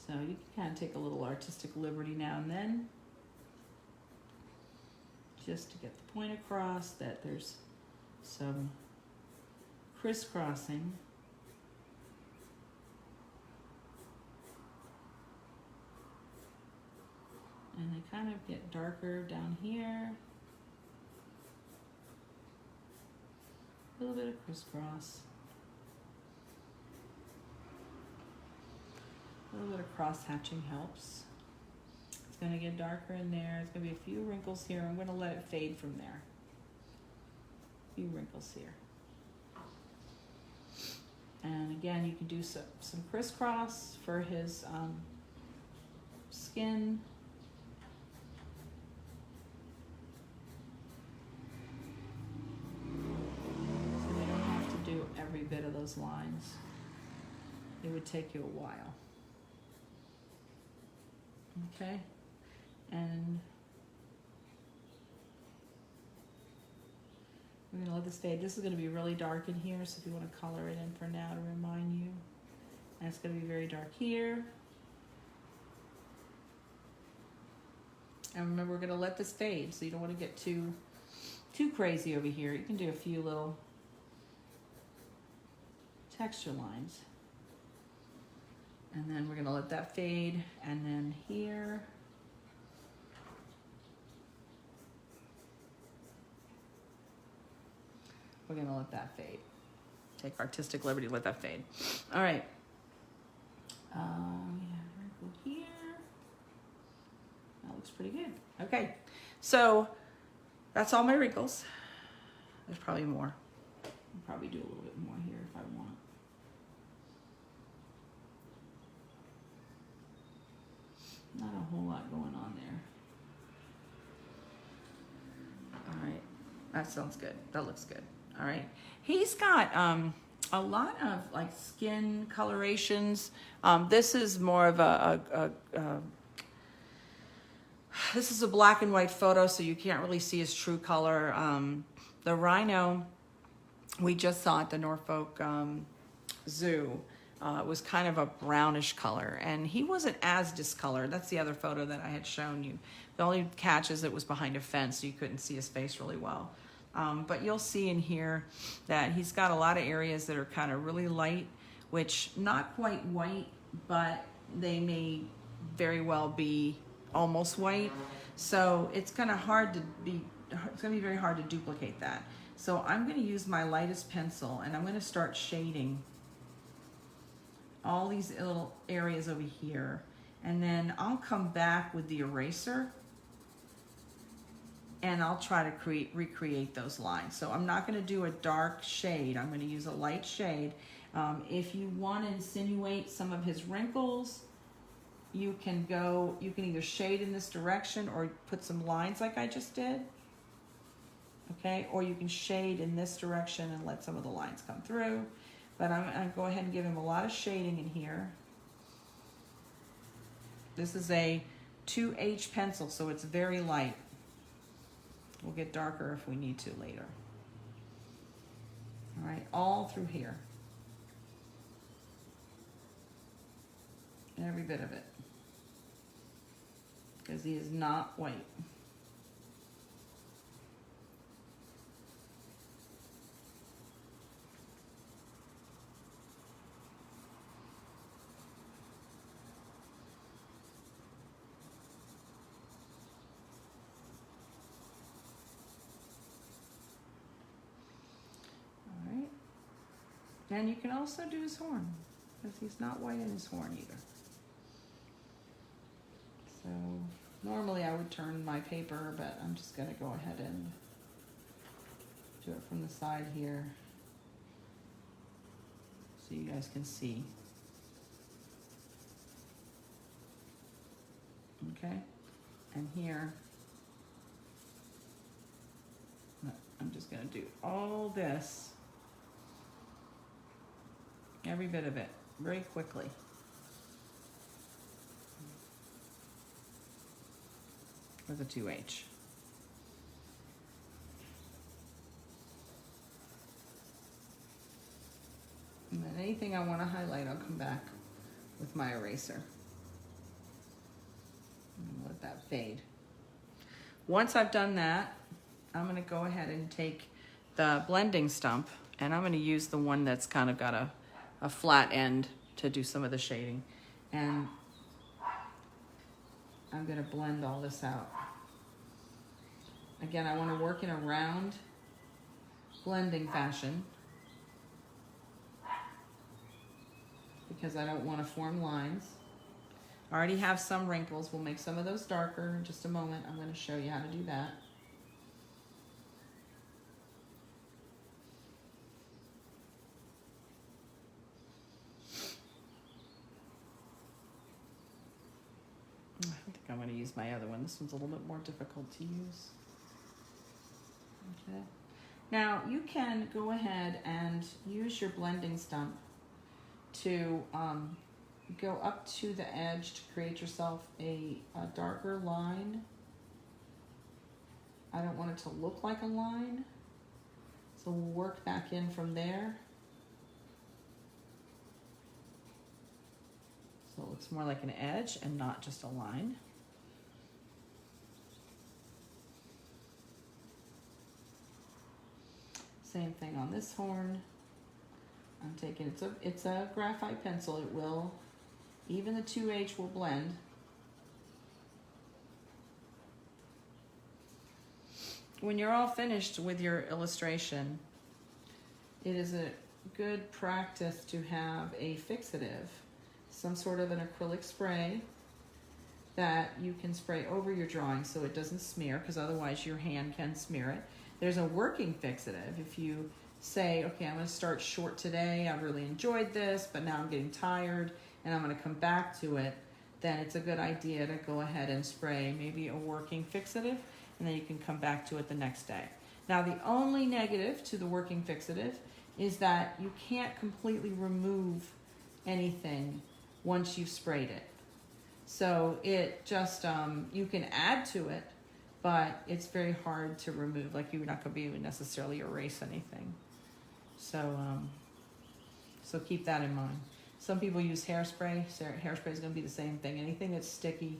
S1: So you can kind of take a little artistic liberty now and then, just to get the point across that there's some crisscrossing. And they kind of get darker down here. A little bit of crisscross. A little bit of cross hatching helps. It's going to get darker in there. There's going to be a few wrinkles here. I'm going to let it fade from there. A few wrinkles here. And again, you can do some crisscross for his skin. Every bit of those lines. It would take you a while. Okay, and we're gonna let this fade. This is gonna be really dark in here, so if you want to color it in for now to remind you. And it's gonna be very dark here. And remember, we're gonna let this fade, so you don't want to get too crazy over here. You can do a few little texture lines. And then we're gonna let that fade, and then here. We're gonna let that fade. Take artistic liberty, let that fade. All right. We have a wrinkle here. That looks pretty good. Okay, so that's all my wrinkles. There's probably more. I'll probably do a little bit more here if I want. Not a whole lot going on there. All right, that sounds good. That looks good. All right, he's got a lot of like skin colorations. This is more of this is a black and white photo, so you can't really see his true color. The rhino we just saw at the Norfolk Zoo It was kind of a brownish color, and he wasn't as discolored. That's the other photo that I had shown you. The only catch is it was behind a fence, so you couldn't see his face really well. But you'll see in here that he's got a lot of areas that are kind of really light, which not quite white, but they may very well be almost white. So it's kind of hard to be, it's going to be very hard to duplicate that. So I'm going to use my lightest pencil, and I'm going to start shading all these little areas over here, and then I'll come back with the eraser and I'll try to recreate those lines. So I'm not going to do a dark shade. I'm going to use a light shade. If you want to insinuate some of his wrinkles, you can either shade in this direction or put some lines like I just did. Okay, or you can shade in this direction and let some of the lines come through. But I'm going to go ahead and give him a lot of shading in here. This is a 2H pencil, so it's very light. We'll get darker if we need to later. All right, all through here. Every bit of it. Because he is not white. And you can also do his horn, because he's not white in his horn either. So normally I would turn my paper, but I'm just going to go ahead and do it from the side here so you guys can see. Okay, and here I'm just going to do all this. Every bit of it, very quickly. With a 2H. And then anything I want to highlight, I'll come back with my eraser. And let that fade. Once I've done that, I'm going to go ahead and take the blending stump, and I'm going to use the one that's kind of got a flat end to do some of the shading. And I'm going to blend all this out. Again, I want to work in a round blending fashion because I don't want to form lines. I already have some wrinkles. We'll make some of those darker in just a moment. I'm going to show you how to do that. I think I'm going to use my other one. This one's a little bit more difficult to use. Okay. Now you can go ahead and use your blending stump to go up to the edge to create yourself a darker line. I don't want it to look like a line, so we'll work back in from there. So it looks more like an edge and not just a line. Same thing on this horn. I'm taking, it's a graphite pencil. It will, even the 2H will blend. When you're all finished with your illustration, it is a good practice to have a fixative, some sort of an acrylic spray that you can spray over your drawing so it doesn't smear, because otherwise your hand can smear it. There's a working fixative. If you say, okay, I'm going to start short today, I really enjoyed this, but now I'm getting tired and I'm going to come back to it, then it's a good idea to go ahead and spray maybe a working fixative, and then you can come back to it the next day. Now the only negative to the working fixative is that you can't completely remove anything once you've sprayed it. So it just, you can add to it, but it's very hard to remove. Like you're not going to be able to necessarily erase anything. So, so keep that in mind. Some people use hairspray. So hairspray is going to be the same thing. Anything that's sticky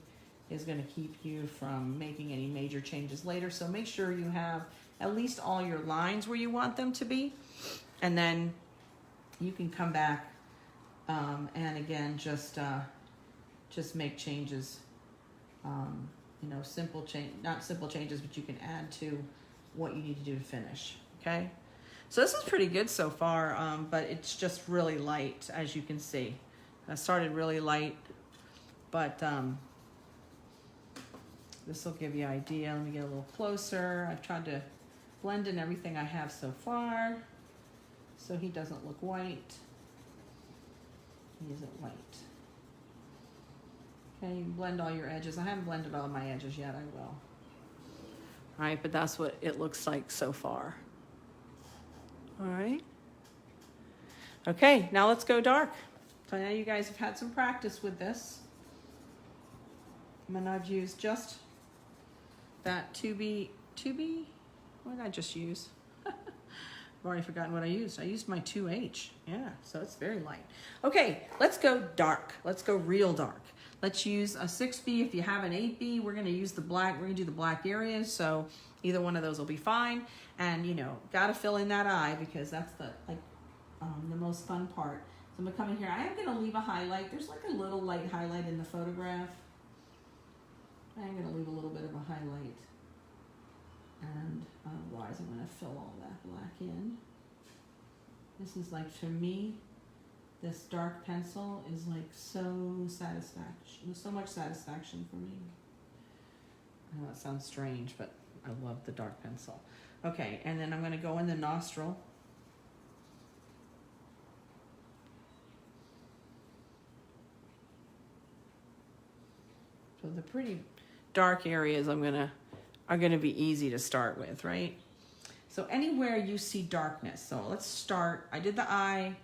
S1: is going to keep you from making any major changes later. So make sure you have at least all your lines where you want them to be. And then you can come back and again, just make changes. You know, simple change, not simple changes, but you can add to what you need to do to finish. Okay. So this is pretty good so far, but it's just really light, as you can see. I started really light, but this will give you an idea. Let me get a little closer. I've tried to blend in everything I have so far so he doesn't look white. He isn't white. Okay, you can blend all your edges. I haven't blended all my edges yet. I will. All right, but that's what it looks like so far. All right. Okay, now let's go dark. So now you guys have had some practice with this. And I've used just that 2B, what did I just use? I've already forgotten what I used. I used my 2H. Yeah, so it's very light. Okay, let's go dark. Let's go real dark. Let's use a 6B. If you have an 8B, we're gonna use the black. We're gonna do the black areas, so either one of those will be fine. And you know, gotta fill in that eye because that's the most fun part. So I'm gonna come in here. I am gonna leave a highlight. There's like a little light highlight in the photograph. I'm gonna leave a little bit of a highlight. And otherwise I'm gonna fill all that black in. This is like, for me, this dark pencil is like so much satisfaction for me. I know it sounds strange, but I love the dark pencil. Okay, and then I'm gonna go in the nostril. So the pretty dark areas are gonna be easy to start with, right? So anywhere you see darkness, so let's start. I did the eye.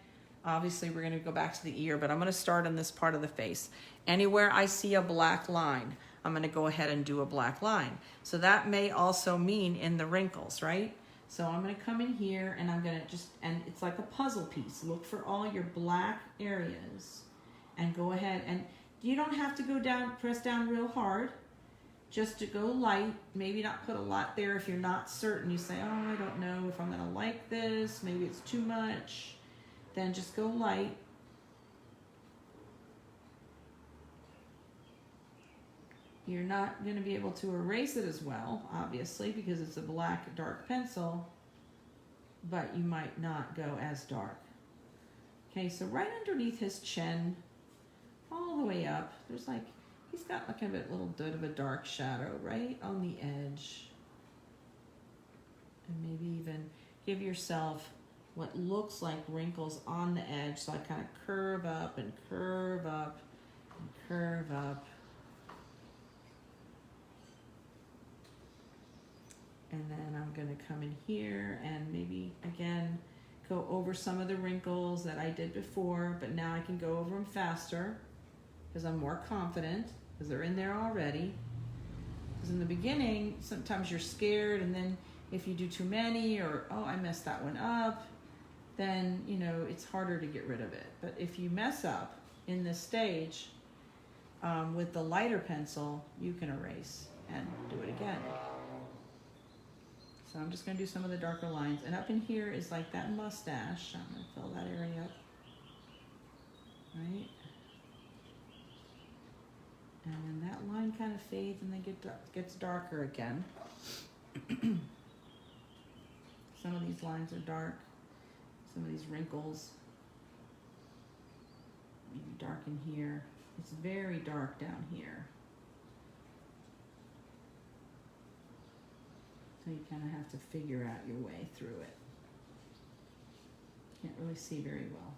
S1: Obviously, we're gonna go back to the ear, but I'm gonna start on this part of the face. Anywhere I see a black line, I'm gonna go ahead and do a black line. So that may also mean in the wrinkles, right? So I'm gonna come in here and I'm gonna and it's like a puzzle piece. Look for all your black areas and go ahead, and you don't have to go down, press down real hard. Just to go light, maybe not put a lot there if you're not certain. You say, oh, I don't know if I'm gonna like this, maybe it's too much. Then just go light. You're not gonna be able to erase it as well, obviously, because it's a black, dark pencil, but you might not go as dark. Okay, so right underneath his chin, all the way up, there's like, he's got like a little bit of a dark shadow right on the edge. And maybe even give yourself what looks like wrinkles on the edge. So I kind of curve up and curve up and curve up. And then I'm gonna come in here and maybe again, go over some of the wrinkles that I did before, but now I can go over them faster because I'm more confident because they're in there already. Because in the beginning, sometimes you're scared, and then if you do too many or, oh, I messed that one up, then, you know, it's harder to get rid of it. But if you mess up in this stage with the lighter pencil, you can erase and do it again. So I'm just gonna do some of the darker lines. And up in here is like that mustache. I'm gonna fill that area up, right? And then that line kind of fades and then gets darker again. Some of these lines are dark. Some of these wrinkles. Maybe dark in here. It's very dark down here. So you kind of have to figure out your way through it. Can't really see very well.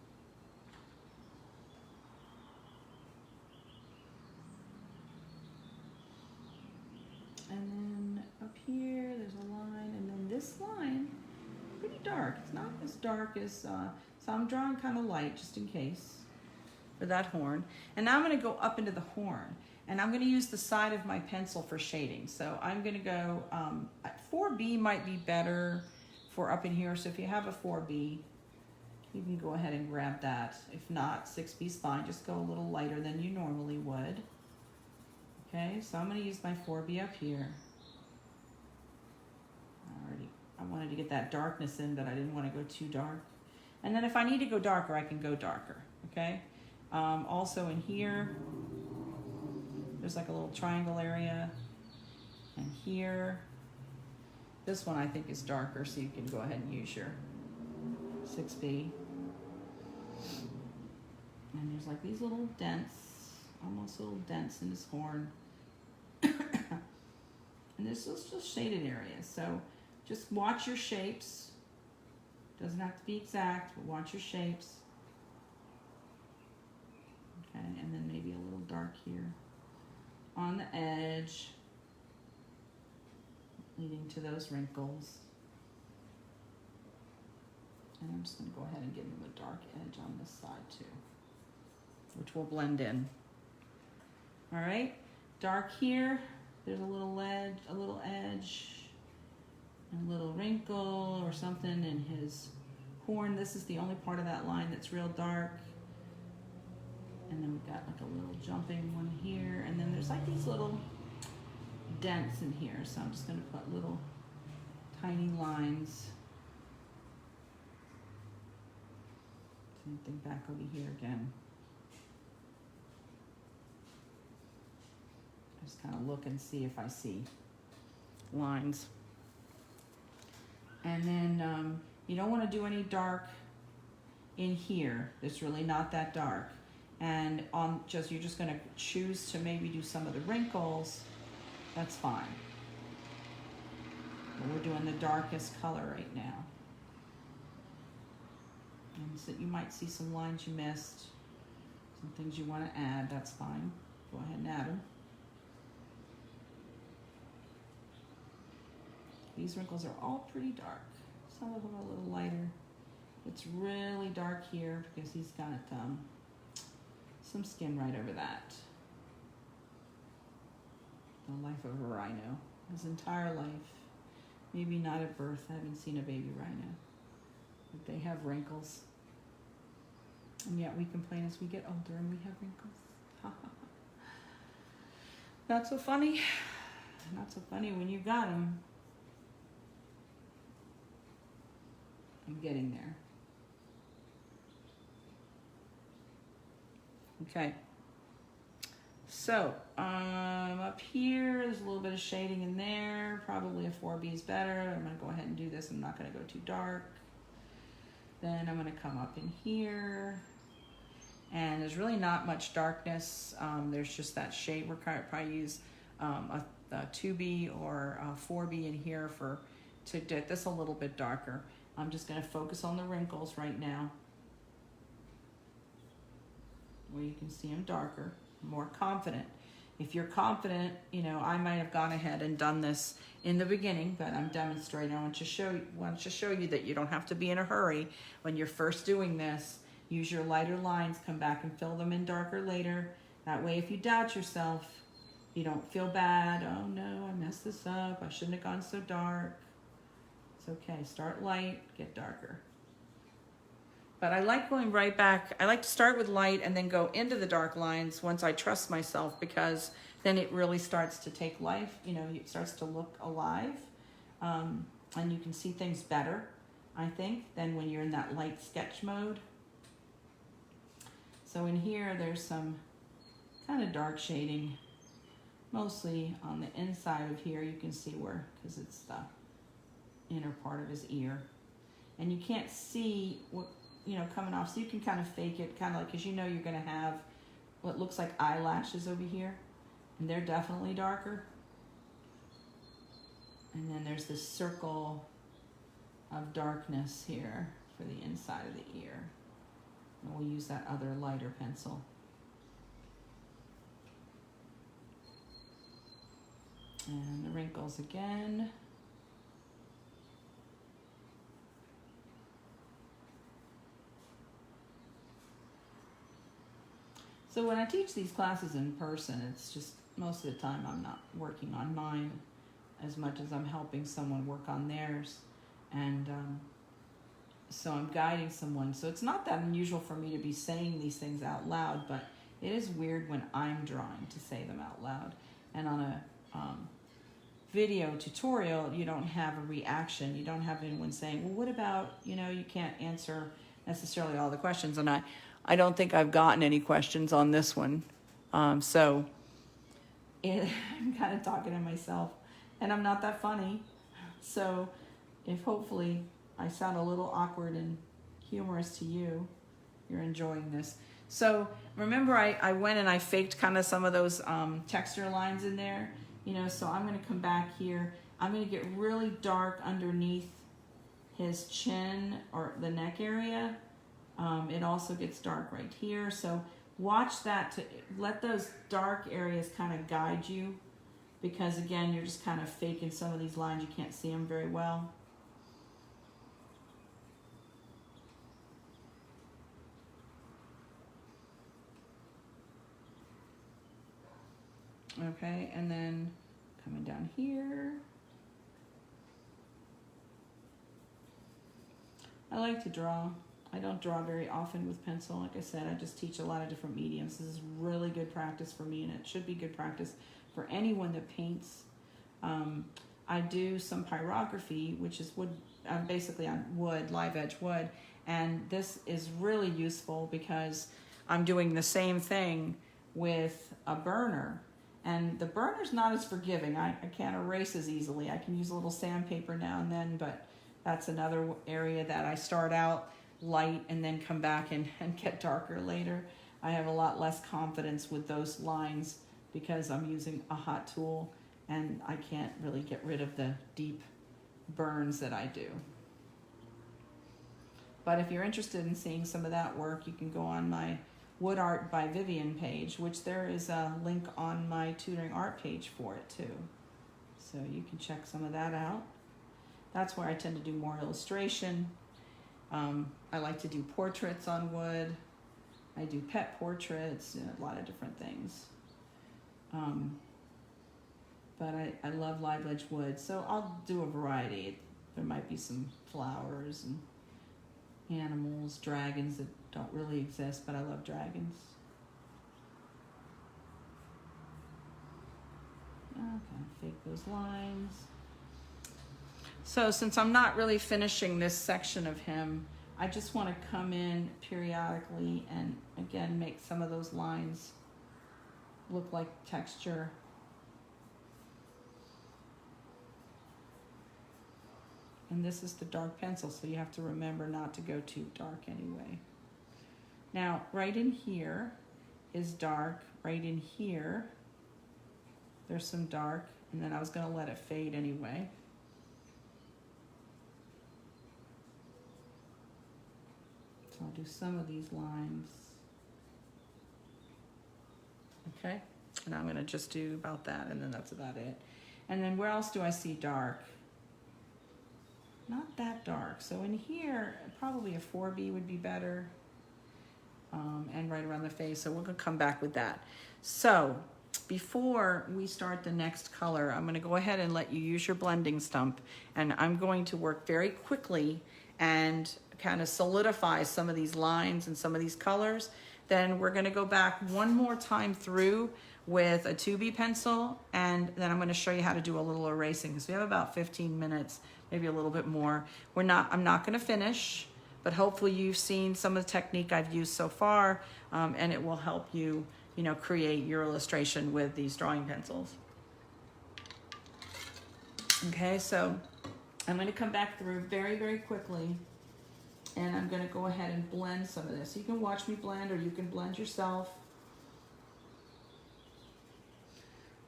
S1: And then up here, there's a line, and then this line, pretty dark. It's not as dark as, so I'm drawing kind of light just in case for that horn. And now I'm gonna go up into the horn, and I'm gonna use the side of my pencil for shading. So I'm gonna go, 4B might be better for up in here. So if you have a 4B, You can go ahead and grab that. If not, 6B's fine. Just go a little lighter than you normally would. Okay, so I'm going to use my 4B up here. I wanted to get that darkness in, but I didn't want to go too dark. And then if I need to go darker, I can go darker, okay? Also in here, there's like a little triangle area. And here, this one I think is darker, so you can go ahead and use your 6B. And there's like these little dents, almost little dents in this horn. And this is just shaded areas, so just watch your shapes. Doesn't have to be exact, but watch your shapes. Okay, and then maybe a little dark here on the edge, leading to those wrinkles. And I'm just going to go ahead and give them a dark edge on this side too, which will blend in. All right, dark here. There's a little edge, and a little wrinkle or something in his horn. This is the only part of that line that's real dark. And then we've got like a little jumping one here, and then there's like these little dents in here. So I'm just going to put little tiny lines. Same thing back over here again. Just kind of look and see if I see lines. And then you don't want to do any dark in here. It's really not that dark. And you're just going to choose to maybe do some of the wrinkles. That's fine. But we're doing the darkest color right now. And so you might see some lines you missed, some things you want to add. That's fine. Go ahead and add them. These wrinkles are all pretty dark. Some of them are a little lighter. It's really dark here because he's got some skin right over that. The life of a rhino. His entire life. Maybe not at birth. I haven't seen a baby rhino. But they have wrinkles. And yet we complain as we get older and we have wrinkles. Not so funny. Not so funny when you got them. I'm getting there. Okay. So, up here, there's a little bit of shading in there. Probably a 4B is better. I'm going to go ahead and do this. I'm not going to go too dark. Then I'm going to come up in here. And there's really not much darkness. There's just that shade. We're probably use a 2B or a 4B in here to get this a little bit darker. I'm just going to focus on the wrinkles right now, where you can see them darker, more confident. If you're confident, you know, I might have gone ahead and done this in the beginning, but I'm demonstrating. I want to show you that you don't have to be in a hurry when you're first doing this. Use your lighter lines, come back and fill them in darker later. That way, if you doubt yourself, you don't feel bad. Oh no, I messed this up. I shouldn't have gone so dark. Okay, start light, get darker. But I like going right back. I like to start with light and then go into the dark lines once I trust myself, because then it really starts to take life. You know, it starts to look alive, and you can see things better, I think, than when you're in that light sketch mode. So in here, there's some kind of dark shading, mostly on the inside of here. You can see where, because it's the inner part of his ear, and you can't see what, you know, coming off, so you can kind of fake it, kind of like, because you know you're going to have what looks like eyelashes over here, and they're definitely darker. And then there's this circle of darkness here for the inside of the ear, and we'll use that other lighter pencil. And the wrinkles again. So when I teach these classes in person, it's just most of the time I'm not working on mine as much as I'm helping someone work on theirs. And So I'm guiding someone. So it's not that unusual for me to be saying these things out loud, but it is weird when I'm drawing to say them out loud. And on a video tutorial, you don't have a reaction. You don't have anyone saying, well, what about, you know, you can't answer necessarily all the questions. And I don't think I've gotten any questions on this one. I'm kind of talking to myself, and I'm not that funny. So if hopefully I sound a little awkward and humorous to you, you're enjoying this. So remember I went and I faked kind of some of those texture lines in there, you know, so I'm going to come back here. I'm going to get really dark underneath his chin or the neck area. It also gets dark right here. So watch that to let those dark areas kind of guide you, because again, you're just kind of faking some of these lines. You can't see them very well. Okay, and then coming down here. I like to draw. I don't draw very often with pencil. Like I said, I just teach a lot of different mediums. This is really good practice for me, and it should be good practice for anyone that paints. I do some pyrography, which is wood, basically on wood, live edge wood, and this is really useful because I'm doing the same thing with a burner. And the burner's not as forgiving. I can't erase as easily. I can use a little sandpaper now and then, but that's another area that I start out light and then come back and get darker later. I have a lot less confidence with those lines because I'm using a hot tool and I can't really get rid of the deep burns that I do. But if you're interested in seeing some of that work, you can go on my Wood Art by Vivian page, which there is a link on my Tutoring Art page for it too. So you can check some of that out. That's where I tend to do more illustration. I like to do portraits on wood. I do pet portraits, you know, a lot of different things. But I love live edge wood, so I'll do a variety. There might be some flowers and animals, dragons that don't really exist, but I love dragons. Okay, fake those lines. So since I'm not really finishing this section of him, I just want to come in periodically and again make some of those lines look like texture. And this is the dark pencil, so you have to remember not to go too dark anyway. Now, right in here is dark. Right in here, there's some dark, and then I was going to let it fade anyway. So I'll do some of these lines. Okay, and I'm going to just do about that, and then that's about it. And then where else do I see dark? Not that dark. So in here, probably a 4B would be better. And right around the face. So we're going to come back with that. So before we start the next color, I'm going to go ahead and let you use your blending stump. And I'm going to work very quickly and kind of solidify some of these lines and some of these colors. Then we're going to go back one more time through with a 2B pencil, and then I'm going to show you how to do a little erasing because we have about 15 minutes, maybe a little bit more. I'm not going to finish, but hopefully you've seen some of the technique I've used so far, and it will help you, create your illustration with these drawing pencils. Okay, so I'm going to come back through very, very quickly, and I'm going to go ahead and blend some of this. You can watch me blend, or you can blend yourself.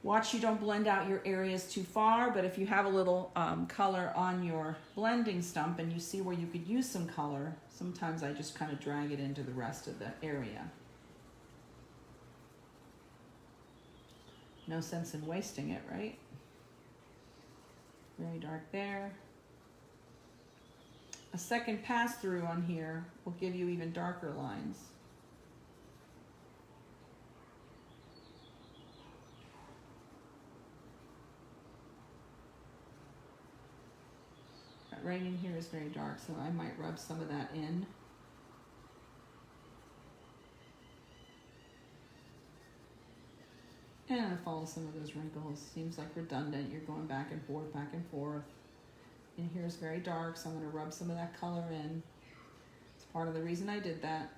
S1: Watch you don't blend out your areas too far, but if you have a little color on your blending stump and you see where you could use some color, sometimes I just kind of drag it into the rest of the area. No sense in wasting it, right? Very dark there. A second pass through on here will give you even darker lines. right in here is very dark, so I might rub some of that in. And follow some of those wrinkles. Seems like redundant. You're going back and forth, back and forth. And here is very dark, so I'm going to rub some of that color in. It's part of the reason I did that.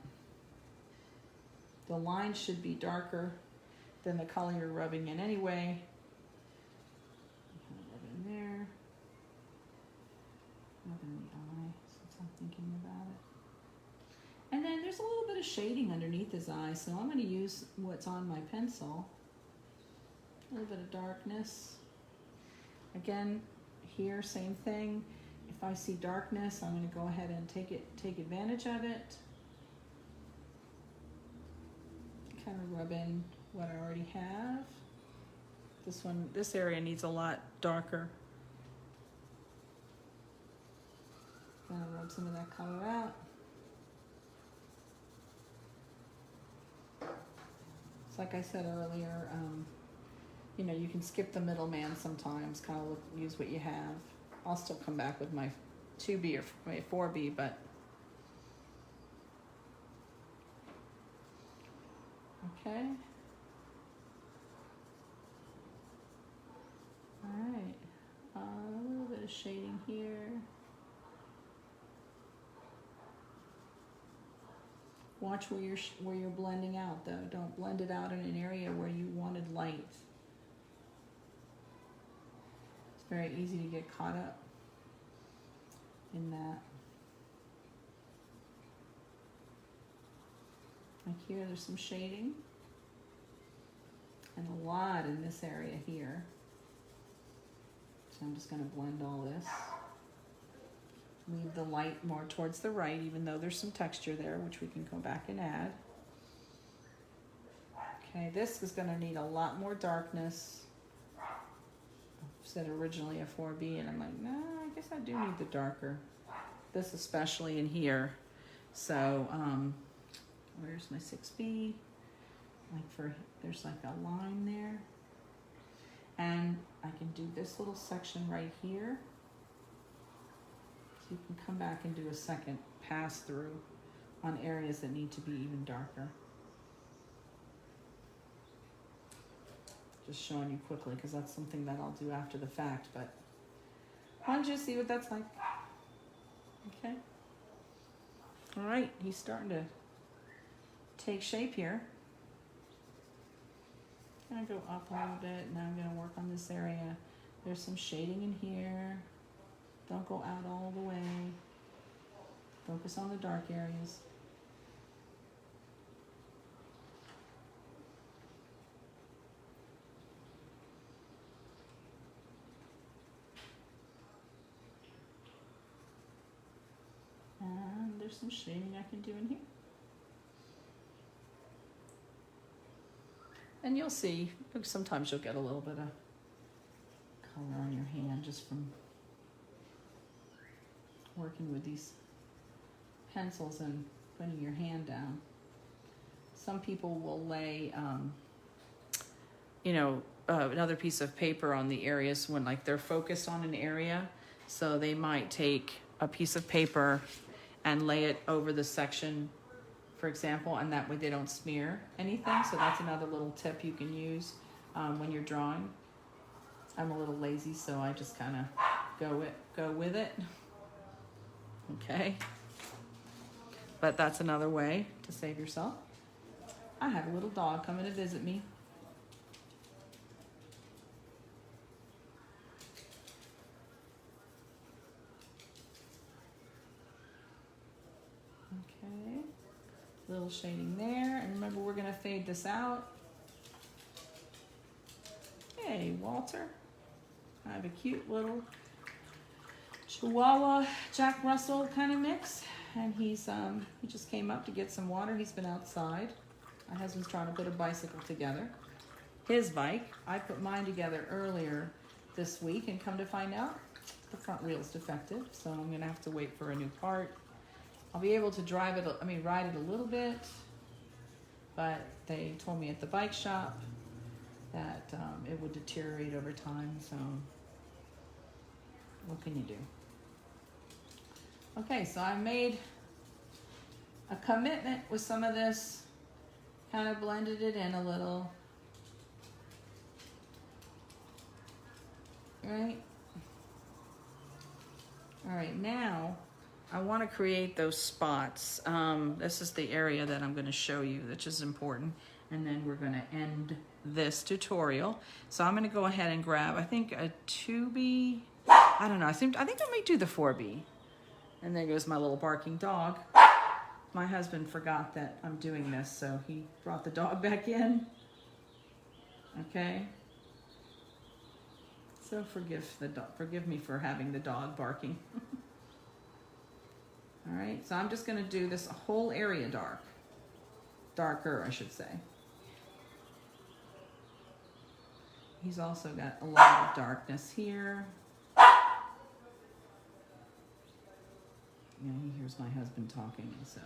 S1: The line should be darker than the color you're rubbing in anyway. Rub in there. Rub in the eye, since I'm thinking about it. And then there's a little bit of shading underneath his eye, so I'm going to use what's on my pencil. A little bit of darkness. Again, here, same thing. If I see darkness, I'm going to go ahead and take advantage of it. Kind of rub in what I already have. This area needs a lot darker. Gonna rub some of that color out. It's like I said earlier, you know, you can skip the middleman sometimes, kind of use what you have. I'll still come back with my 2B or my 4B, but okay. All right, a little bit of shading here. Watch where you're blending out, though. Don't blend it out in an area where you wanted light. It's very easy to get caught up in that. Like here, there's some shading. And a lot in this area here. So I'm just going to blend all this. Leave the light more towards the right, even though there's some texture there, which we can go back and add. Okay, this is going to need a lot more darkness. I said originally a 4B, and I'm like, nah, I guess I do need the darker. This especially in here. So, where's my 6B? There's like a line there. And I can do this little section right here. So you can come back and do a second pass through on areas that need to be even darker. Just showing you quickly because that's something that I'll do after the fact, but why don't you see what that's like? Okay. All right, he's starting to take shape here. I'm gonna go up a little bit. Now I'm gonna work on this area. There's some shading in here. Don't go out all the way. Focus on the dark areas. And there's some shading I can do in here. And you'll see, sometimes you'll get a little bit of color on your hand just from working with these pencils and putting your hand down. Some people will lay, another piece of paper on the areas when like they're focused on an area. So they might take a piece of paper and lay it over the section, for example, and that way they don't smear anything. So that's another little tip you can use when you're drawing. I'm a little lazy, so I just kind of go with it. Okay. But that's another way to save yourself. I have a little dog coming to visit me. Okay. Little shading there. And remember, we're going to fade this out. Hey, Walter. I have a cute little Chihuahua Jack Russell kind of mix, and he just came up to get some water. He's been outside. My husband's trying to put a bicycle together. His bike. I put mine together earlier this week, and come to find out, the front wheel's defective, so I'm gonna have to wait for a new part. I'll be able to ride it a little bit, but they told me at the bike shop that it would deteriorate over time, so what can you do? Okay, so I made a commitment with some of this, kind of blended it in a little. Right? All right, now I want to create those spots. This is the area that I'm going to show you, which is important. And then we're going to end this tutorial. So I'm going to go ahead and grab, I think, a 2B. I don't know. I think I may do the 4B. And there goes my little barking dog. My husband forgot that I'm doing this, so he brought the dog back in. Okay. So forgive me for having the dog barking. All right, so I'm just going to do this whole area darker, I should say. He's also got a lot of darkness here. Yeah, he hears my husband talking, so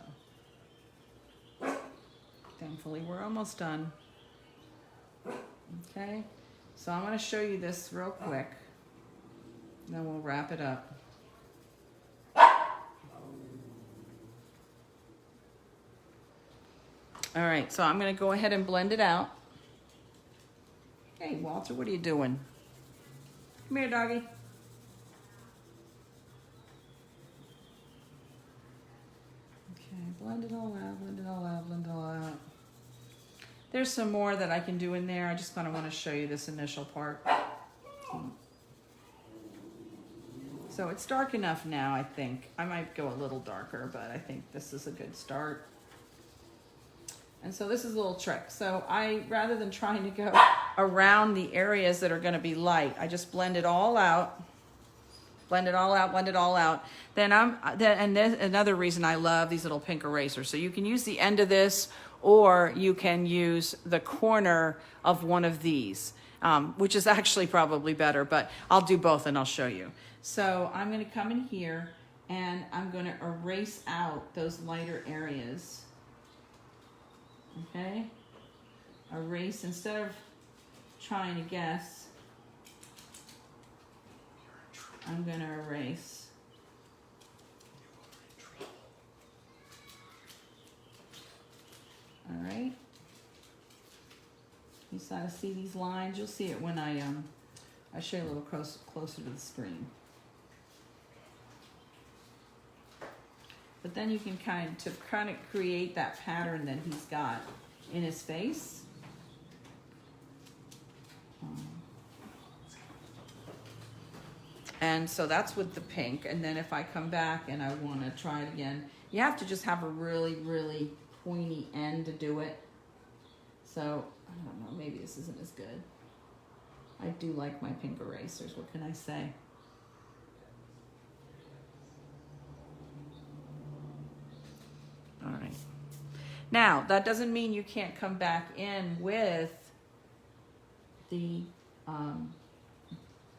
S1: thankfully we're almost done. Okay, so I'm going to show you this real quick, then we'll wrap it up. All right, so I'm going to go ahead and blend it out. Hey, Walter, what are you doing? Come here, doggy. Okay, blend it all out, blend it all out, blend it all out. There's some more that I can do in there. I just kind of want to show you this initial part. So it's dark enough now, I think. I might go a little darker, but I think this is a good start. And so this is a little trick. So rather than trying to go around the areas that are going to be light, I just blend it all out. Blend it all out, blend it all out. And there's another reason I love these little pink erasers. So you can use the end of this, or you can use the corner of one of these, which is actually probably better, but I'll do both and I'll show you. So I'm going to come in here and I'm going to erase out those lighter areas. Okay? Erase instead of trying to guess. I'm going to erase. All right. You sort of see these lines. You'll see it when I show you a little closer to the screen. But then you can kind of create that pattern that he's got in his face. And so that's with the pink. And then if I come back and I want to try it again, you have to just have a really, really pointy end to do it. So, I don't know, maybe this isn't as good. I do like my pink erasers, what can I say? All right. Now, that doesn't mean you can't come back in with the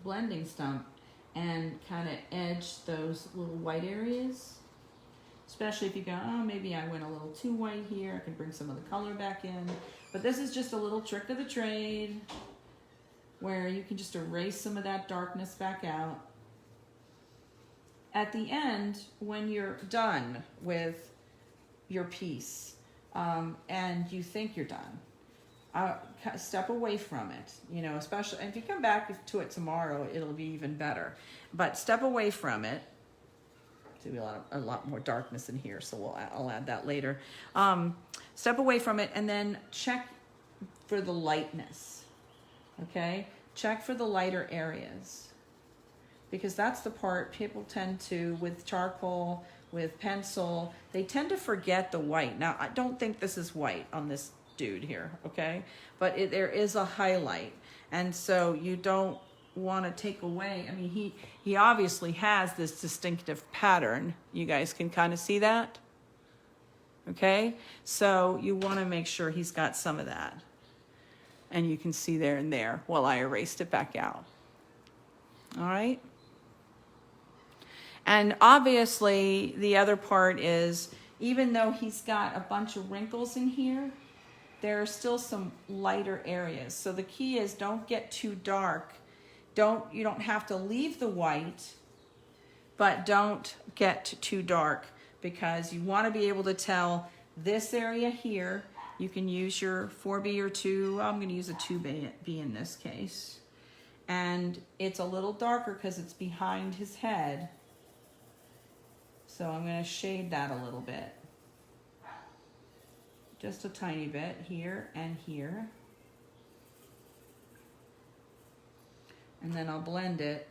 S1: blending stump and kind of edge those little white areas. Especially if you go, oh, maybe I went a little too white here. I can bring some of the color back in. But this is just a little trick of the trade where you can just erase some of that darkness back out. At the end, when you're done with your piece and you think you're done, step away from it, you know, especially if you come back to it tomorrow, it'll be even better. But step away from it. See, a lot more darkness in here, so I'll add that later. Step away from it and then check for the lightness, okay? Check for the lighter areas, because that's the part people tend to, with charcoal, with pencil, they tend to forget the white. Now, I don't think this is white on this dude here, okay? But there is a highlight, and so you don't want to take away. I mean, he obviously has this distinctive pattern. You guys can kind of see that, okay? So you want to make sure he's got some of that, and you can see there and there while I erased it back out. All right. And obviously the other part is, even though he's got a bunch of wrinkles in here, there are still some lighter areas. So the key is, don't get too dark. You don't have to leave the white, but don't get too dark, because you want to be able to tell this area here. You can use your 4B or 2. I'm going to use a 2B in this case. And it's a little darker because it's behind his head. So I'm going to shade that a little bit. Just a tiny bit here and here. And then I'll blend it.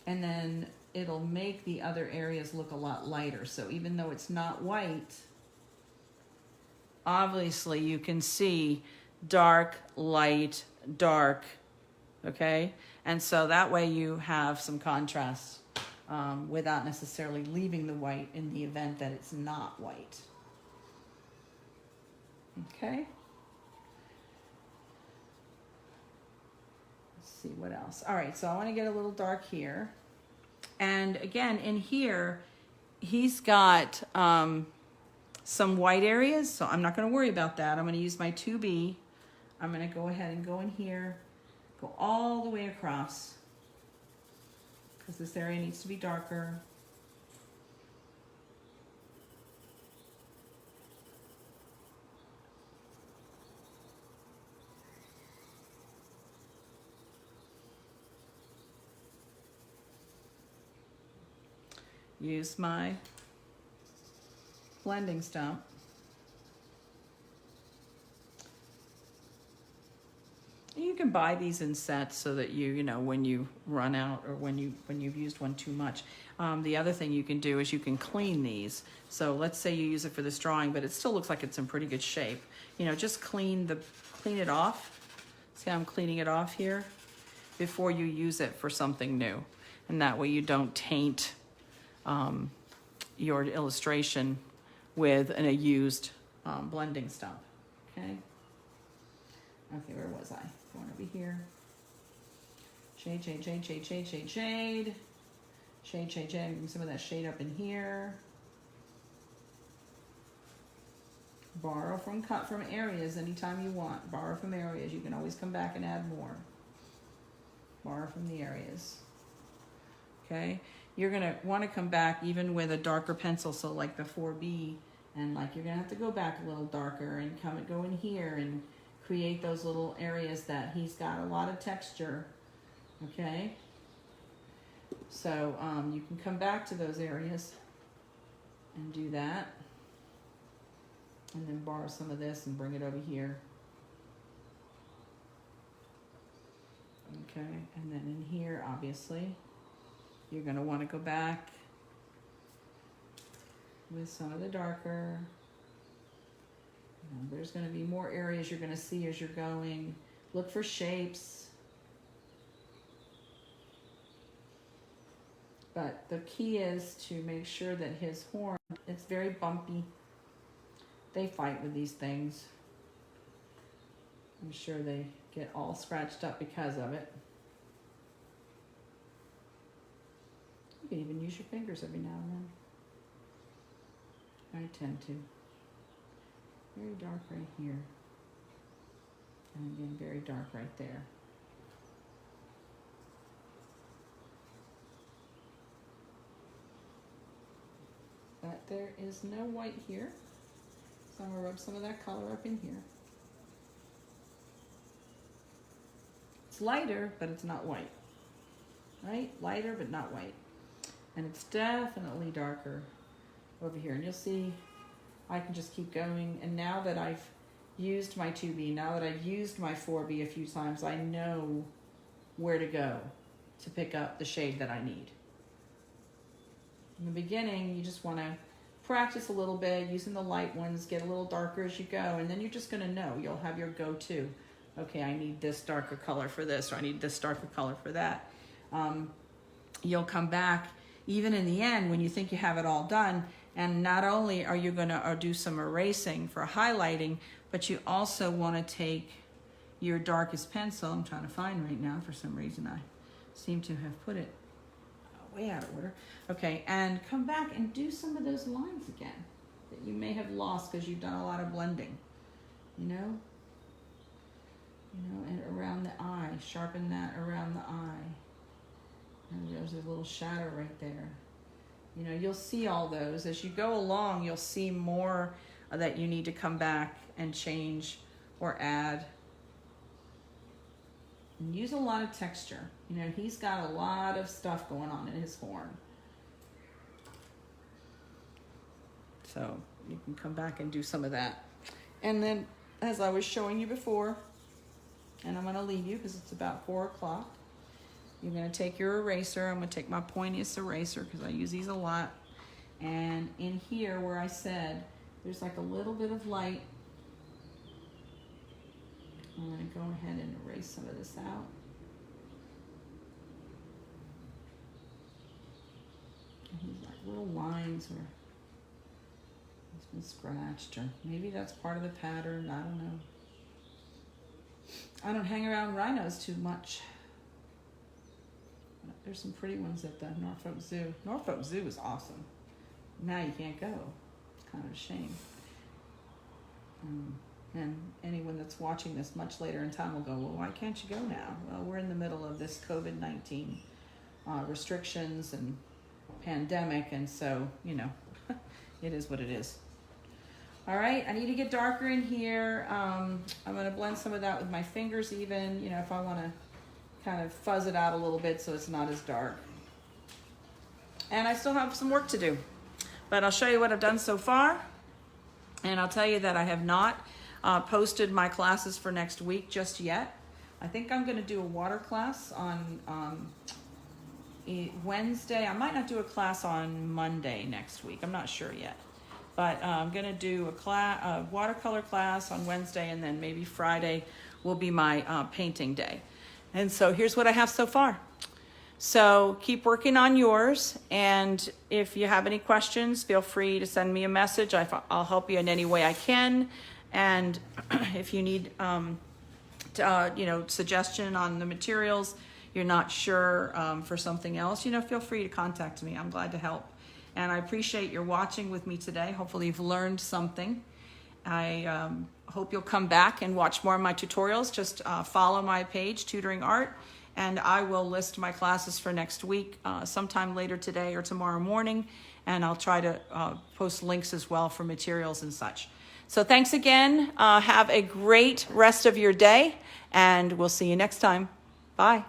S1: And then it'll make the other areas look a lot lighter. So even though it's not white, obviously you can see dark, light, dark, okay? And so that way you have some contrast without necessarily leaving the white in the event that it's not white. Okay? Let's see what else. All right, so I want to get a little dark here. And again, in here, he's got some white areas, so I'm not going to worry about that. I'm going to use my 2B. I'm going to go ahead and go in here, go all the way across, because this area needs to be darker. Use my blending stump. You can buy these in sets so that you know, when you run out or when you've used one too much. The other thing you can do is you can clean these. So let's say you use it for this drawing, but it still looks like it's in pretty good shape. You know, just clean it off. See how I'm cleaning it off here before you use it for something new, and that way you don't taint your illustration with a used blending stump. Okay. Okay, where was I? Going over here. Shade, shade, shade, shade, shade, shade, shade. Shade, shade, shade. Bring some of that shade up in here. Borrow from areas anytime you want. Borrow from areas. You can always come back and add more. Borrow from the areas. Okay? You're going to want to come back even with a darker pencil, so like the 4B, and like you're going to have to go back a little darker and go in here and create those little areas that he's got a lot of texture. Okay? So you can come back to those areas and do that. And then borrow some of this and bring it over here. Okay, and then in here, obviously, you're going to want to go back with some of the darker. There's going to be more areas you're going to see as you're going. Look for shapes. But the key is to make sure that his horn, it's very bumpy. They fight with these things. I'm sure they get all scratched up because of it. You can even use your fingers every now and then. I tend to. Very dark right here. And again, very dark right there. But there is no white here. So I'm going to rub some of that color up in here. It's lighter, but it's not white. Right? Lighter, but not white. And it's definitely darker over here. And you'll see I can just keep going. And now that I've used my 2B, now that I've used my 4B a few times, I know where to go to pick up the shade that I need. In the beginning, you just want to practice a little bit using the light ones, get a little darker as you go, and then you're just going to know. You'll have your go-to. Okay, I need this darker color for this, or I need this darker color for that. You'll come back even in the end when you think you have it all done, and not only are you going to do some erasing for highlighting, but you also want to take your darkest pencil. I'm trying to find right now. For some reason, I seem to have put it way out of order. Okay, and come back and do some of those lines again that you may have lost because you've done a lot of blending. You know, and around the eye, sharpen that around the eye. And there's a little shadow right there. You know, you'll see all those. As you go along, you'll see more that you need to come back and change or add. And use a lot of texture. You know, he's got a lot of stuff going on in his horn. So you can come back and do some of that. And then, as I was showing you before, and I'm going to leave you because it's about 4 o'clock. You're going to take your eraser. I'm going to take my pointiest eraser because I use these a lot. And in here where I said there's like a little bit of light, I'm going to go ahead and erase some of this out. And these like little lines where it's been scratched, or maybe that's part of the pattern. I don't know. I don't hang around rhinos too much. There's some pretty ones at the Norfolk Zoo. Norfolk Zoo is awesome. Now you can't go. It's kind of a shame. And anyone that's watching this much later in time will go, well, why can't you go now? Well, we're in the middle of this COVID-19 restrictions and pandemic, and so, you know, it is what it is. All right, I need to get darker in here. I'm going to blend some of that with my fingers even, you know, if I want to kind of fuzz it out a little bit so it's not as dark. And I still have some work to do, but I'll show you what I've done so far. And I'll tell you that I have not posted my classes for next week just yet. I think I'm going to do a water class on Wednesday. I might not do a class on Monday next week. I'm not sure yet. But I'm going to do a watercolor class on Wednesday, and then maybe Friday will be my painting day. And so here's what I have so far. So keep working on yours, and if you have any questions, feel free to send me a message. I'll help you in any way I can. And if you need you know, suggestion on the materials, you're not sure for something else, you know, feel free to contact me. I'm glad to help. And I appreciate your watching with me today. Hopefully you've learned something. I hope you'll come back and watch more of my tutorials. Just follow my page, Tutoring Art, and I will list my classes for next week sometime later today or tomorrow morning, and I'll try to post links as well for materials and such. So thanks again. Have a great rest of your day, and we'll see you next time. Bye.